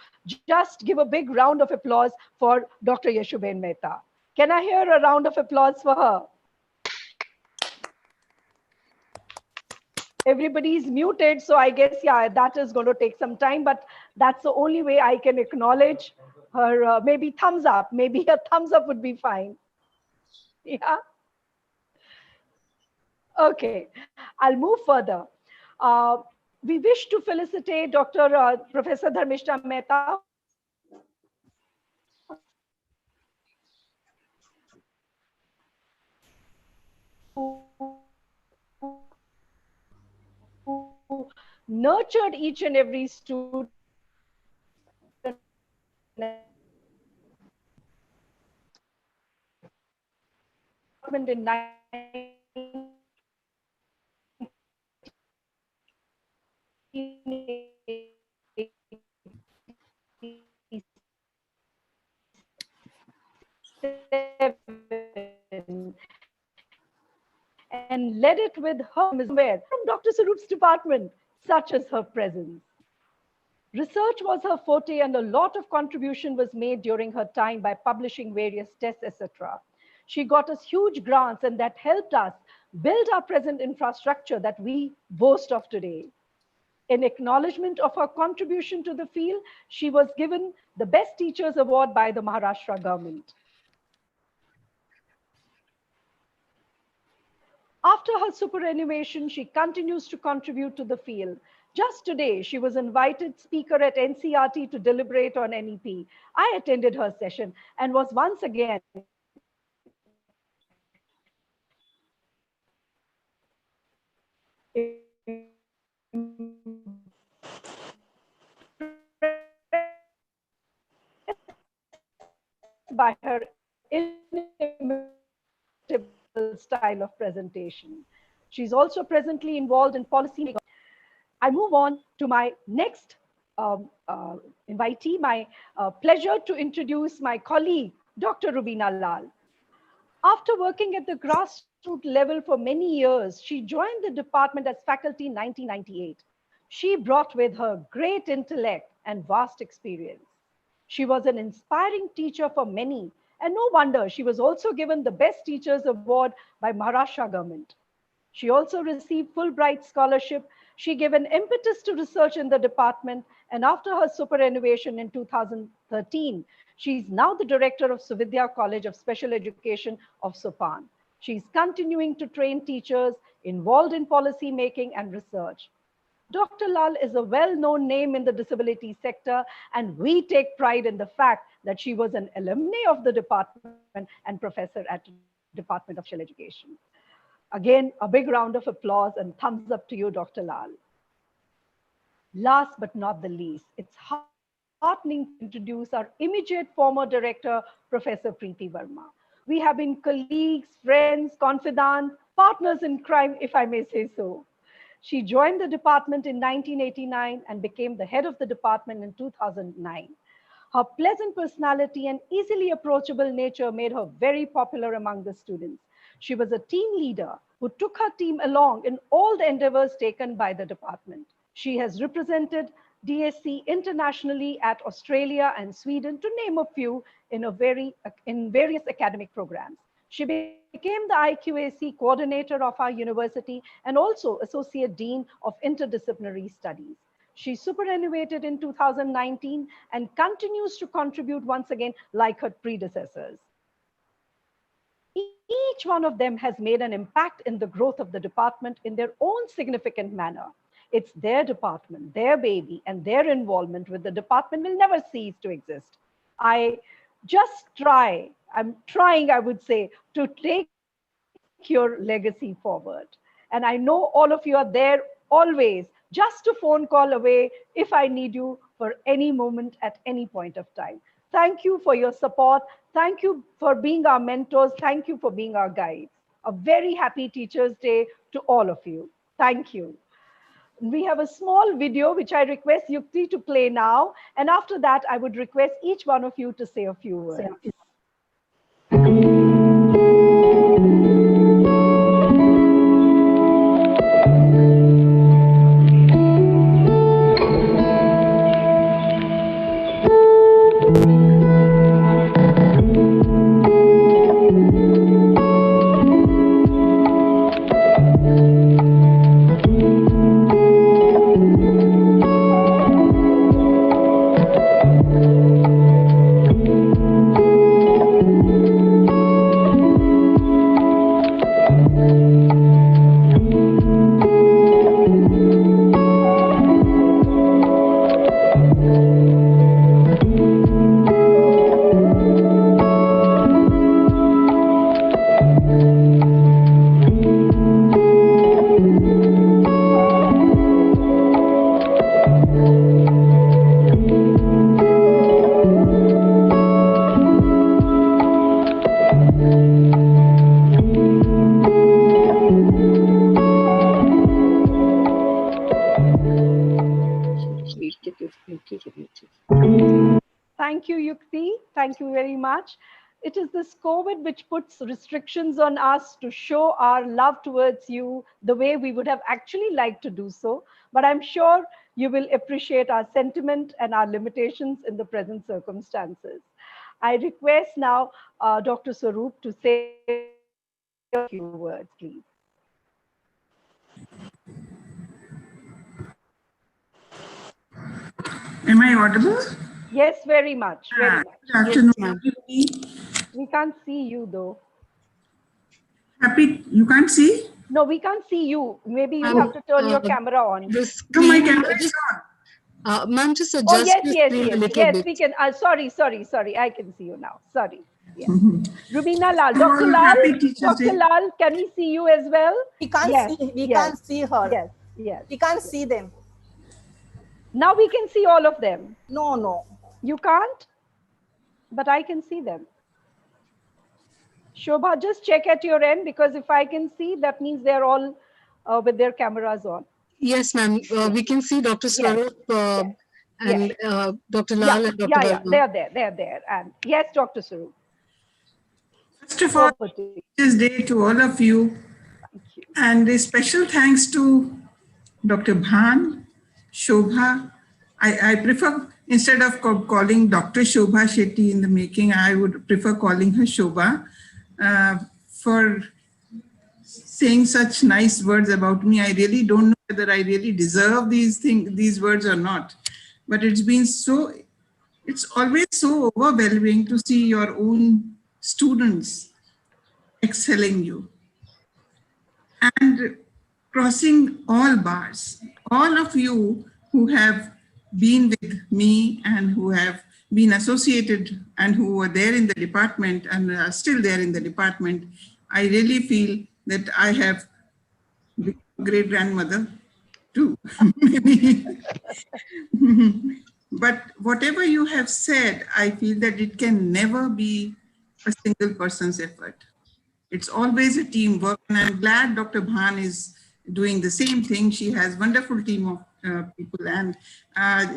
just give a big round of applause for Dr. Yashoben Mehta. Can I hear a round of applause for her? Everybody's muted, so I guess, yeah, that is going to take some time, but that's the only way I can acknowledge her. Maybe thumbs up, maybe a thumbs up would be fine. Yeah. Okay, I'll move further. We wish to felicitate Dr. Professor Dharmishta Mehta, who nurtured each and every student, and and led it with her somewhere from Dr. Sarup's department, such as her presence. Research was her forte, and a lot of contribution was made during her time by publishing various tests, etc. She got us huge grants, and that helped us build our present infrastructure that we boast of today. In acknowledgement of her contribution to the field, she was given the Best Teachers Award by the Maharashtra government. After her superannuation, she continues to contribute to the field. Just today, she was invited speaker at NCRT to deliberate on NEP. I attended her session and was once again by her inimitable style of presentation. She's also presently involved in policy making. I move on to my next invitee, my pleasure to introduce my colleague, Dr. Rubina Lal. After working at the grassroots level for many years, she joined the department as faculty in 1998. She brought with her great intellect and vast experience. She was an inspiring teacher for many, and no wonder she was also given the Best Teachers Award by Maharashtra government. She also received Fulbright scholarship. She gave an impetus to research in the department, and after her superannuation in 2013, she's now the director of Suvidya College of Special Education of Sopan. She's continuing to train teachers involved in policy making and research. Dr. Lal is a well-known name in the disability sector, and we take pride in the fact that she was an alumni of the department and professor at the Department of Special Education. Again, a big round of applause and thumbs up to you, Dr. Lal. Last but not the least, it's heartening to introduce our immediate former director, Professor Preeti Verma. We have been colleagues, friends, confidants, partners in crime, if I may say so. She joined the department in 1989 and became the head of the department in 2009. Her pleasant personality and easily approachable nature made her very popular among the students. She was a team leader who took her team along in all the endeavors taken by the department. She has represented DSE internationally at Australia and Sweden, to name a few, in various academic programs. She became the IQAC coordinator of our university and also Associate Dean of Interdisciplinary Studies. She superannuated in 2019 and continues to contribute once again like her predecessors. Each one of them has made an impact in the growth of the department in their own significant manner. It's their department, their baby, and their involvement with the department will never cease to exist. I'm trying, I would say, to take your legacy forward. And I know all of you are there always, just a phone call away if I need you for any moment at any point of time. Thank you for your support. Thank you for being our mentors. Thank you for being our guides. A very happy Teachers' Day to all of you. Thank you. We have a small video which I request Yukti to play now. And after that, I would request each one of you to say a few words. Thank you, Yukti. Thank you very much. It is this COVID which puts restrictions on us to show our love towards you the way we would have actually liked to do so. But I'm sure you will appreciate our sentiment and our limitations in the present circumstances. I request now Dr. Swaroop to say a few words, please. Am I audible? Yes, very much, very much. Good afternoon, everybody. We can't see you though. Happy, you can't see? No, we can't see you. Maybe you have to turn your camera on. No, my camera is on. Ma'am, just adjust Oh, yes, your yes, screen a yes. little Yes, bit. we can. Sorry. I can see you now. Sorry. Yes. Rubina Lal. Oh, Dr. Lal, happy Teachers Dr. Day. Lal, can we see you as well? We can't Yes, see. We yes, can't see her. Yes, yes. We can't see them. Now we can see all of them. No. You can't? But I can see them. Shobha, just check at your end, because if I can see, that means they're all with their cameras on. Yes, ma'am. We can see Dr. Swaroop and Dr. Lal and Dr. Verma. They're there. And yes, Dr. Swaroop. First of all, Teachers Day to all of you. And a special thanks to Dr. Bhan, Shobha. I prefer, instead of calling Dr. Shobha Shetty in the making, I would prefer calling her Shobha for saying such nice words about me. I really don't know whether I really deserve these words or not. But it's always so overwhelming to see your own students excelling you and crossing all bars. All of you who have been with me and who have been associated and who were there in the department and are still there in the department, I really feel that I have become a great grandmother too. But whatever you have said, I feel that it can never be a single person's effort. It's always a teamwork, and I'm glad Dr. Bhan is doing the same thing. She has a wonderful team of people. And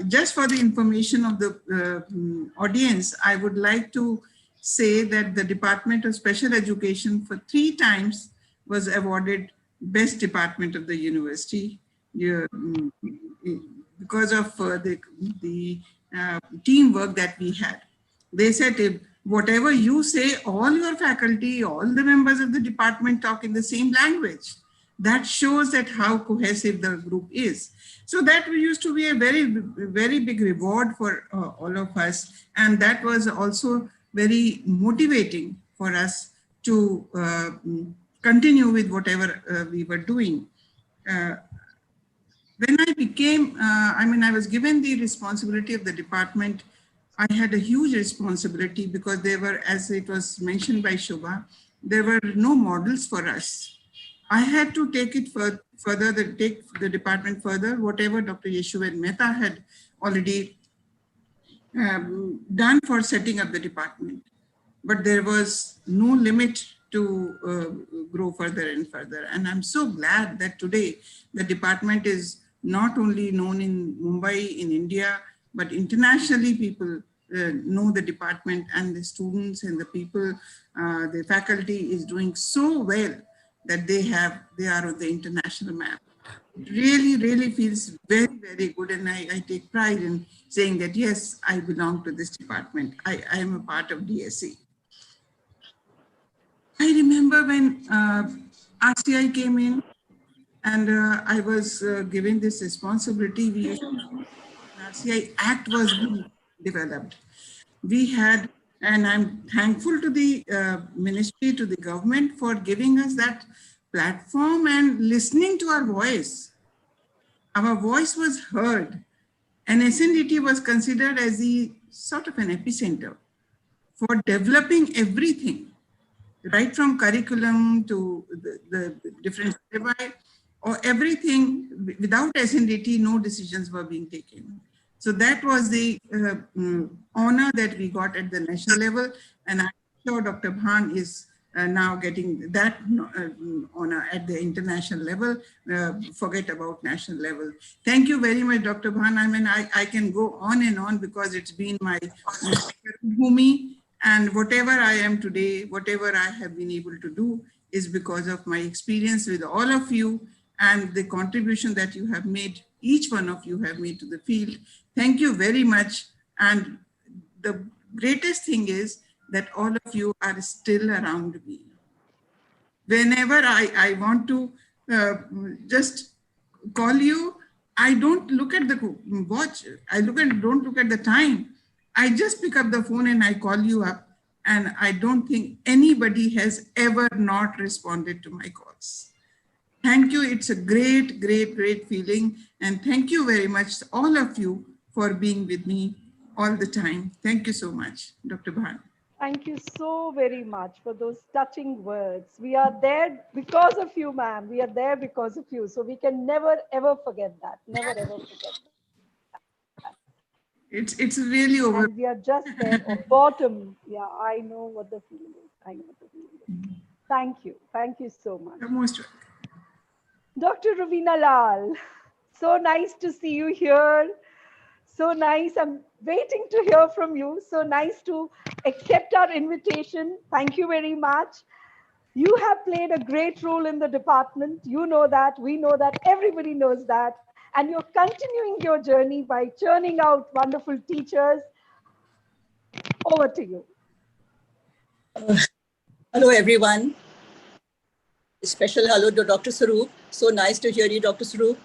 just for the information of the audience, I would like to say that the Department of Special Education for 3 times was awarded Best Department of the University because of the teamwork that we had. They said, if whatever you say, all your faculty, all the members of the department talk in the same language. That shows that how cohesive the group is. So that used to be a very big reward for all of us. And that was also very motivating for us to continue with whatever we were doing. When I became, I was given the responsibility of the department. I had a huge responsibility because there were, as it was mentioned by Shobha, there were no models for us. I had to take it further, take the department further, whatever Dr. Yeshuven Mehta had already done for setting up the department. But there was no limit to grow further and further. And I'm so glad that today the department is not only known in Mumbai, in India, but internationally people know the department, and the students and the people, the faculty is doing so well that they are on the international map. It really feels very good, and I take pride in saying that yes, I belong to this department. I am a part of DSE. I remember when RCI came in and I was given this responsibility. RCI Act was being developed. We had, and I'm thankful to the ministry, to the government for giving us that platform and listening to our voice. Our voice was heard, and SNDT was considered as the sort of an epicenter for developing everything, right from curriculum to the different syllabi, or everything. Without SNDT, no decisions were being taken. So that was the honor that we got at the national level, and I'm sure Dr. Bhan is now getting that honor at the international level, forget about national level. Thank you very much, Dr. Bhan. I mean, I can go on and on because it's been my bhumi, and whatever I am today, whatever I have been able to do is because of my experience with all of you and the contribution that you have made, each one of you have made to the field. Thank you very much. And the greatest thing is that all of you are still around me. Whenever I want to just call you, I don't look at the watch. Don't look at the time. I just pick up the phone and I call you up. And I don't think anybody has ever not responded to my calls. Thank you. It's a great, great, great feeling. And thank you very much, all of you, for being with me all the time. Thank you so much, Dr. Bhan. Thank you so very much for those touching words. We are there because of you, ma'am. We are there because of you. So we can never, ever forget that. Never, ever forget that. It's really over. And we are just there on bottom. Yeah, I know what the feeling is. I know what the feeling is. Thank you. Thank you so much. You're most welcome. Dr. Ravina Lal, so nice to see you here. So nice. I'm waiting to hear from you. So nice to accept our invitation. Thank you very much. You have played a great role in the department. You know that. We know that. Everybody knows that. And you're continuing your journey by churning out wonderful teachers. Over to you. Hello, everyone. A special hello to Dr. Saroop. So nice to hear you, Dr. Saroop.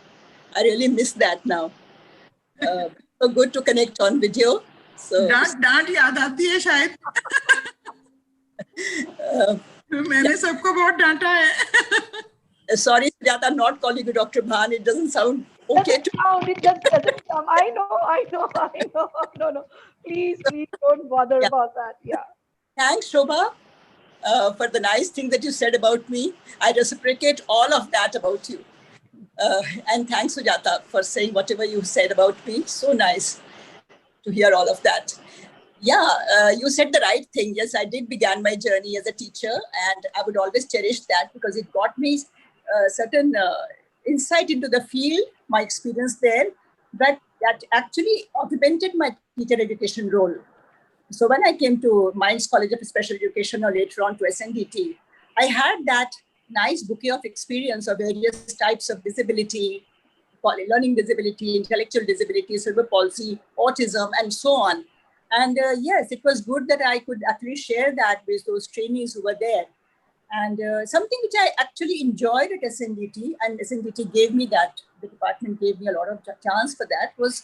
I really miss that now. So good to connect on video. So डांट याद आती है शायद. मैंने सबको बहुत डांटा है. Sorry, Sujata, I'm not calling you Dr. Bhan. It doesn't sound okay. It doesn't sound. I know. No. Please don't bother about that. Yeah. Thanks, Shobha, for the nice thing that you said about me. I reciprocate all of that about you. And thanks, Sujata, for saying whatever you said about me. So nice to hear all of that. Yeah, you said the right thing. Yes, I did begin my journey as a teacher, and I would always cherish that because it got me certain insight into the field, my experience there, that actually augmented my teacher education role. So when I came to Mines College of Special Education or later on to SNDT, I had that nice bouquet of experience of various types of disability, learning disability, intellectual disability, cerebral palsy, autism, and so on. And yes, it was good that I could actually share that with those trainees who were there. And something which I actually enjoyed at SNDT, and SNDT gave me that, the department gave me a lot of chance for that, was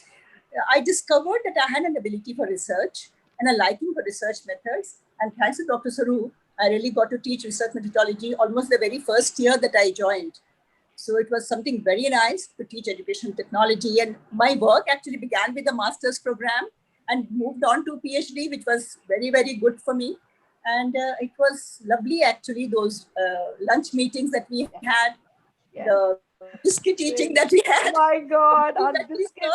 I discovered that I had an ability for research and a liking for research methods. And thanks to Dr. Saru, I really got to teach research methodology almost the very first year that I joined. So it was something very nice to teach education technology. And my work actually began with a master's program and moved on to PhD, which was very, very good for me. And it was lovely, actually, those lunch meetings that we had, the biscuit eating that we had. Oh my God, our biscuit.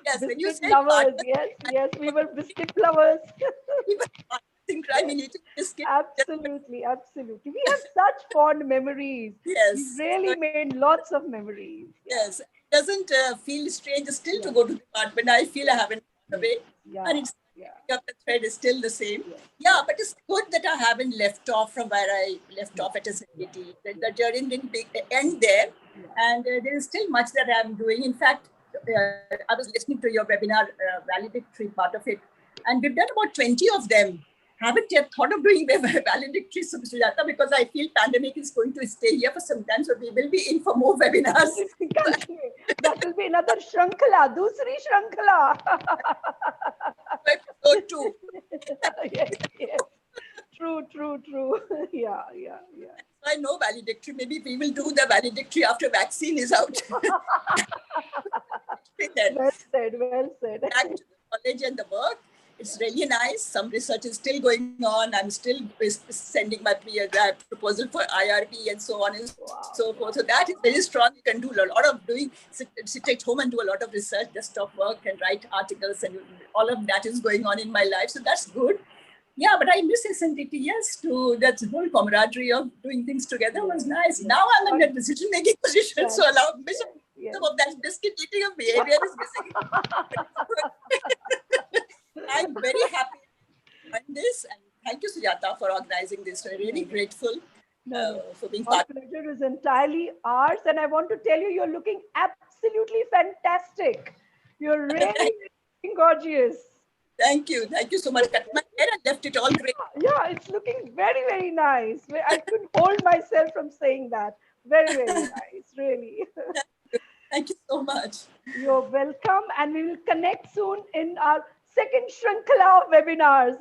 Yes, biscuit when you say lovers, yes, we were biscuit lovers. Absolutely. We have such fond memories. Yes. We really made lots of memories. Yes. It doesn't feel strange still to go to the department. I feel I haven't gone away. And it's the thread is still the same. Yeah, but it's good that I haven't left off from where I left off at SNDT. The journey didn't end there. And there is still much that I'm doing. In fact, I was listening to your webinar, valedictory part of it, and we've done about 20 of them. Haven't yet thought of doing valedictory, Sujata, because I feel pandemic is going to stay here for some time, so we will be in for more webinars. That will be another Shrankhala, Dusri Shrankhala. So true. Yes. True. Yeah. I know valedictory. Maybe we will do the valedictory after vaccine is out. Well said. Back to the college and the work. It's really nice. Some research is still going on. I'm still sending my proposal for IRB and so on and so forth. So that is very strong. You can do a lot of sit at home and do a lot of research, desktop work and write articles, and all of that is going on in my life. So that's good. Yeah, but I miss SNDT. Yes, to that whole camaraderie of doing things together was nice. Now I'm in a decision-making position, so allow me some of that biscuit eating of behavior is missing. I'm very happy to join this, and thank you, Sujata, for organizing this. We're really grateful for being Our part. pleasure is entirely ours, and I want to tell you, you're looking absolutely fantastic. You're really looking gorgeous. Thank you so much. Cut my hair and left it all great. Yeah, it's looking very, very nice. I couldn't hold myself from saying that. Very, very nice, really. Thank you so much. You're welcome, and we will connect soon in our second shrinkala of webinars.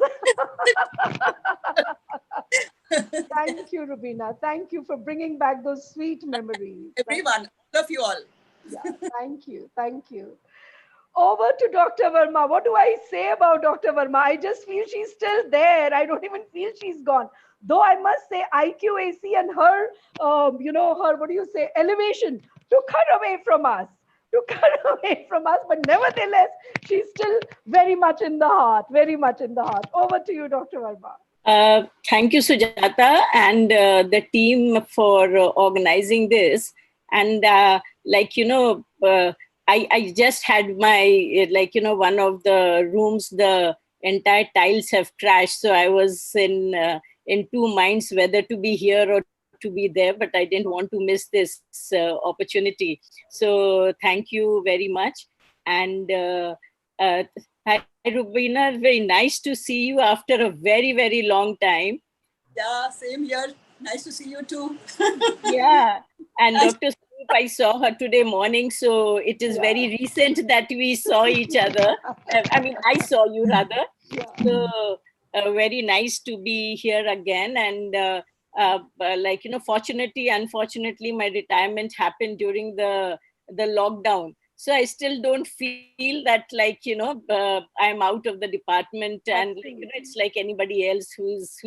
Thank you, Rubina. Thank you for bringing back those sweet memories. Everyone, all of you all. Yeah, thank you. Thank you. Over to Dr. Verma. What do I say about Dr. Verma? I just feel she's still there. I don't even feel she's gone. Though I must say IQAC and her, her, what do you say, elevation took her away from us. But nevertheless, she's still very much in the heart, very much in the heart. Over to you, Dr. Verma. Thank you, Sujata, and the team for organizing this. And I just had my, one of the rooms, the entire tiles have crashed. So I was in two minds whether to be here or to be there, but I didn't want to miss this opportunity. So thank you very much. And hi, Rubina, very nice to see you after a very, very long time. Yeah, same here. Nice to see you too. Yeah, and Dr. Swaroop, I saw her today morning, so it is very recent that we saw each other. I saw you rather. So very nice to be here again. And fortunately, unfortunately, my retirement happened during the lockdown. So I still don't feel that I'm out of the department, and it's like anybody else who's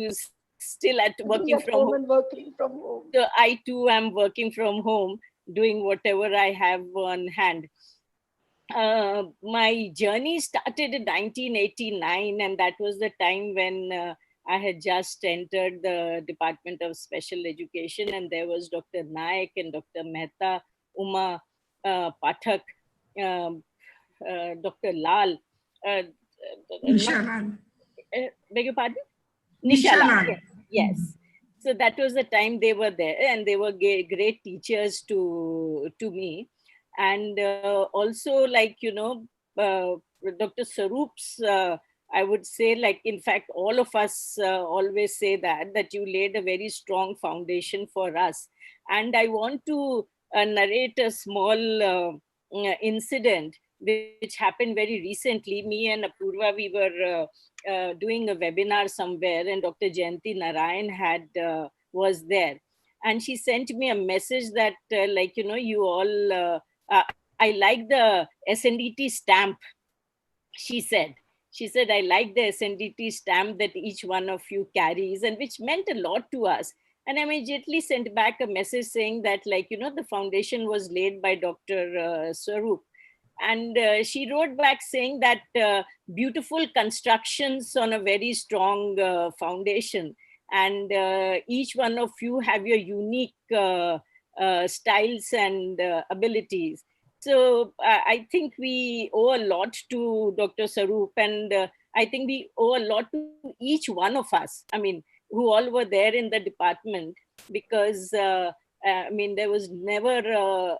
still at working from home. And working from home. So I too am working from home, doing whatever I have on hand. My journey started in 1989, and that was the time when I had just entered the Department of Special Education, and there was Dr. Naik and Dr. Mehta, Uma Pathak, Dr. Lal. Nisha Lal. Beg your pardon? Nisha Lal. Yes. So that was the time they were there, and they were great teachers to me. And also, Dr. Swaroop's, I would say, in fact, all of us always say that you laid a very strong foundation for us. And I want to narrate a small incident which happened very recently. Me and Apurva, we were doing a webinar somewhere, and Dr. Jayanti Narayan was there. And she sent me a message that, you all, I like the SNDT stamp, she said. She said, I like the SNDT stamp that each one of you carries, and which meant a lot to us. And I immediately sent back a message saying that, the foundation was laid by Dr. Swaroop. And she wrote back saying that beautiful constructions on a very strong foundation. And each one of you have your unique styles and abilities. So I think we owe a lot to Dr. Swaroop, and I think we owe a lot to each one of us, who all were there in the department, because there was never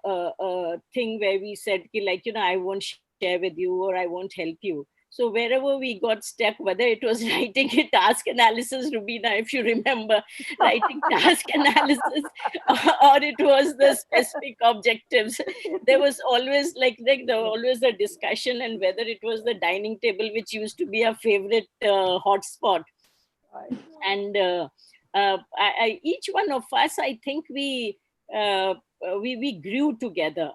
a thing where we said, I won't share with you or I won't help you. So wherever we got stuck, whether it was writing a task analysis, Rubina, if you remember, writing task analysis, or it was the specific objectives, there was always always a discussion, and whether it was the dining table, which used to be a favorite hotspot. And each one of us, I think we grew together.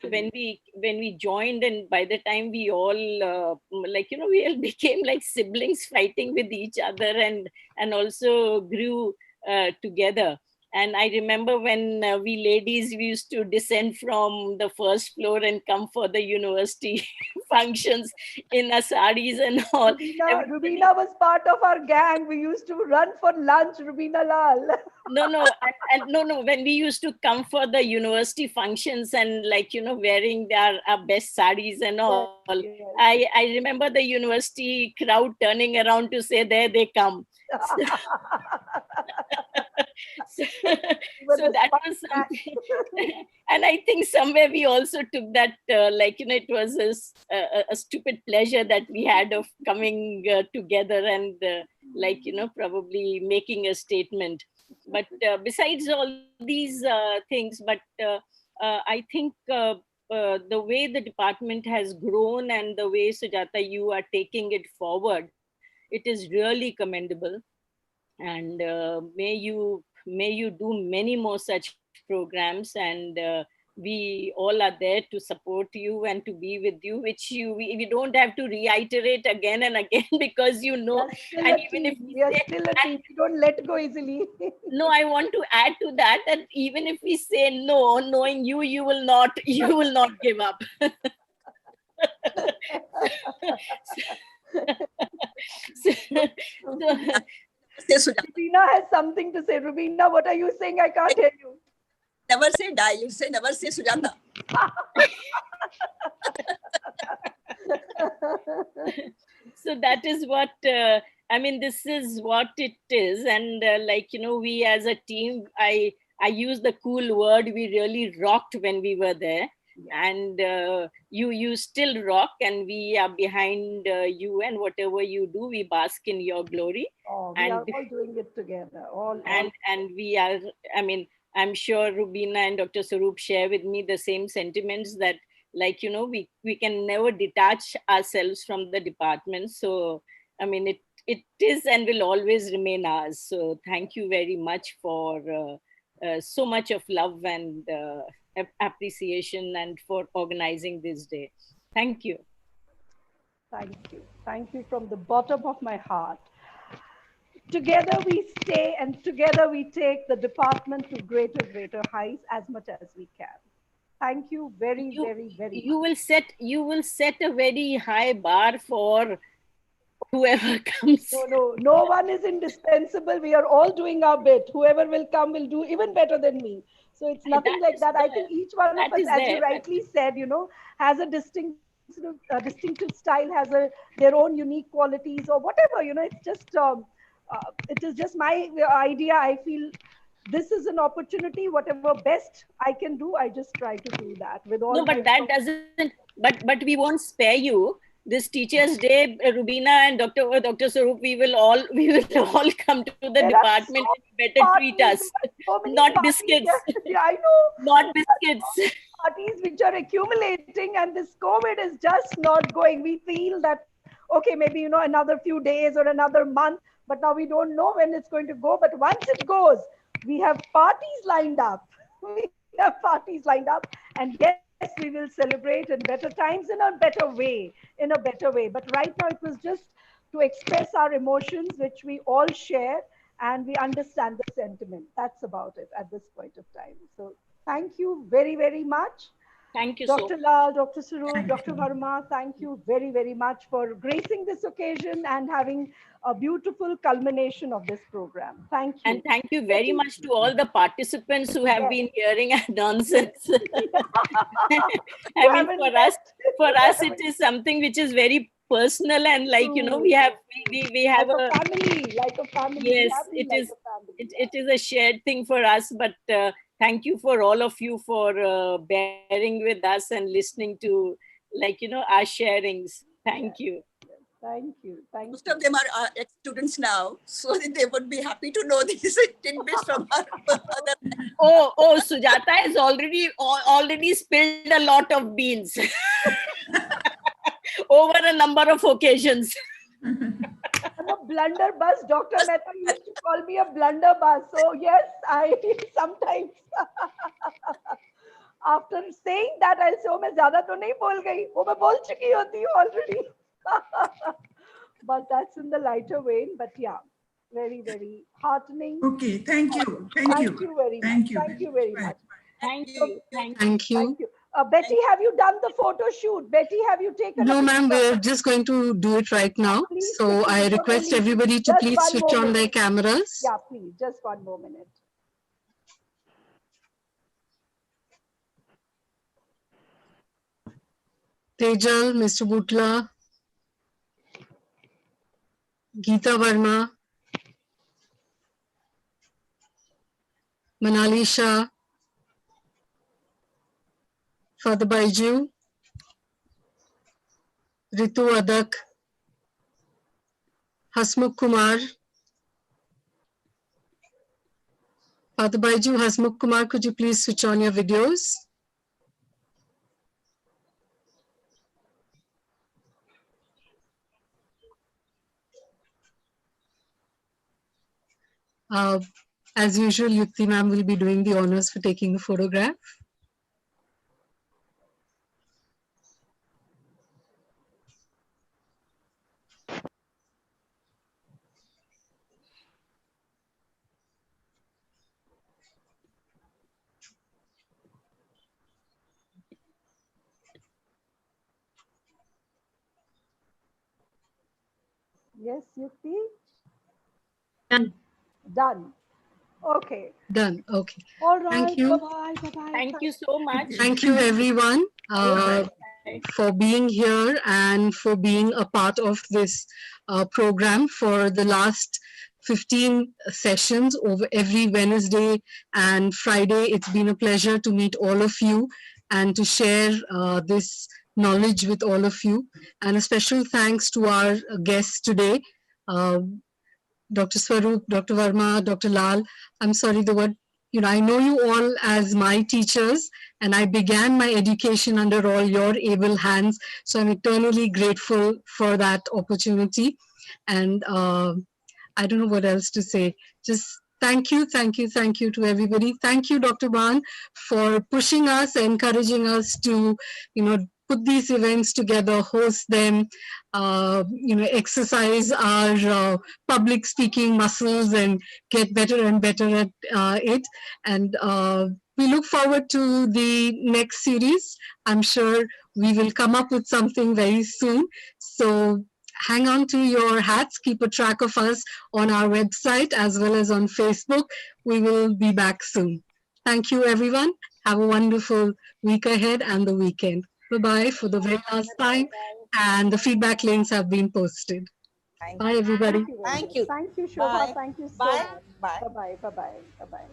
When we joined, and by the time we all we all became like siblings fighting with each other, and also grew together. And I remember when we ladies, we used to descend from the first floor and come for the university functions in our saris and all. Rubina was part of our gang. We used to run for lunch, Rubina Lal. No, no. When we used to come for the university functions and wearing our best saris and all, yes. I remember the university crowd turning around to say, "There they come." So that was something. And I think somewhere we also took that, it was a stupid pleasure that we had of coming together and probably making a statement. But besides all these things, I think the way the department has grown and the way, Sujata, you are taking it forward, it is really commendable. And may you do many more such programs, and we all are there to support you and to be with you, which we don't have to reiterate again and again because and even if we are still a team, we don't let go easily. No, I want to add to that even if we say no, knowing you will not give up. Rubina has something to say. Rubina, what are you saying? I can't hear you. Never say die. You say never say Sujata. So that is what this is what it is. And we as a team, I use the cool word, we really rocked when we were there. And you still rock, and we are behind you, and whatever you do, we bask in your glory. We are all doing it together. And we are, I'm sure Rubina and Dr. Sarup share with me the same sentiments that we can never detach ourselves from the department. So it is and will always remain ours. So thank you very much for so much of love and appreciation, and for organizing this day. Thank you. Thank you. Thank you from the bottom of my heart. Together we stay, and together we take the department to greater heights as much as we can. Thank you very much. You will set a very high bar for whoever comes. No one is indispensable. We are all doing our bit. Whoever will come will do even better than me. So it's nothing like that. I think each one of us, as you rightly said, has a distinctive style, has their own unique qualities or whatever. It's just it is just my idea. I feel this is an opportunity. Whatever best I can do, I just try to do that with all. No, but that doesn't. But we won't spare you. This Teachers' Day, Rubina and Dr. Sarup, we will all come to the department and better treat us. Not biscuits. Yeah, I know. Not biscuits. Parties which are accumulating, and this COVID is just not going. We feel that, okay, maybe, another few days or another month, but now we don't know when it's going to go. But once it goes, we have parties lined up. And yes, we will celebrate in better times in a better way. But right now it was just to express our emotions, which we all share, and we understand the sentiment. That's about it at this point of time. So thank you very much. Thank you, Dr. Lal, Dr. Sarup, Dr. Verma, thank you very much for gracing this occasion and having a beautiful culmination of this program. Thank you. And thank you very much to all the participants who have been hearing our nonsense. For us, it is something which is very personal, and we have a family, like a family. Yes, it is a shared thing for us. But thank you for all of you for bearing with us and listening to our sharings. Thank you. Thank you. Most of them are ex-students now, so they would be happy to know these tidbits from our other. Oh, Sujata has already spilled a lot of beans over a number of occasions. I'm a blunderbuss. Dr. Mehta used to call me a blunderbuss. So yes, I sometimes after saying that, I'll say, "Oh, मैं ज़्यादा तो नहीं बोल गई, वो मैं बोल चुकी होती हूँ already." But that's in the lighter vein. But yeah, Very, very heartening. Okay, thank you. Thank you. Thank you very Thank much. you. Thank you very Bye. much. Thank So, you. Thank you. thank you. Betty, have you done the photo shoot? Betty, have you taken No, a ma'am, picture? we're just going to do it right now. Please So quickly, I before they request leave. everybody to Just please one switch more on their minute. cameras. Yeah, please, just one more minute. Tejal, Mr. Butla, Geeta Verma, Manali Shah, Father Baiju, Ritu Adak, Hasmukh Kumar. Father Baiju, Hasmukh Kumar, could you please switch on your videos? As usual, Yukti ma'am will be doing the honors for taking the photograph. Yes, Yukti? Done. Done. Okay. Done. Okay. All right. Thank you. Bye-bye. Bye-bye. Thank you so much. Thank you, everyone, Bye. for being here and for being a part of this program for the last 15 sessions over every Wednesday and Friday. It's been a pleasure to meet all of you and to share this knowledge with all of you. And a special thanks to our guests today, Dr. Swaroop, Dr. Verma, Dr. Lal. I'm sorry, the word, I know you all as my teachers, and I began my education under all your able hands. So I'm eternally grateful for that opportunity. And I don't know what else to say. Just thank you, thank you, thank you to everybody. Thank you, Dr. Ban, for pushing us, encouraging us to, put these events together, host them, exercise our public speaking muscles and get better and better at it. And we look forward to the next series. I'm sure we will come up with something very soon. So hang on to your hats, keep a track of us on our website as well as on Facebook. We will be back soon. Thank you, everyone. Have a wonderful week ahead and the weekend. Bye-bye for the very last time. And the feedback links have been posted. Bye, everybody. Thank you. Thank you, Shobha. Thank you so much. Bye-bye. Bye-bye. Bye-bye.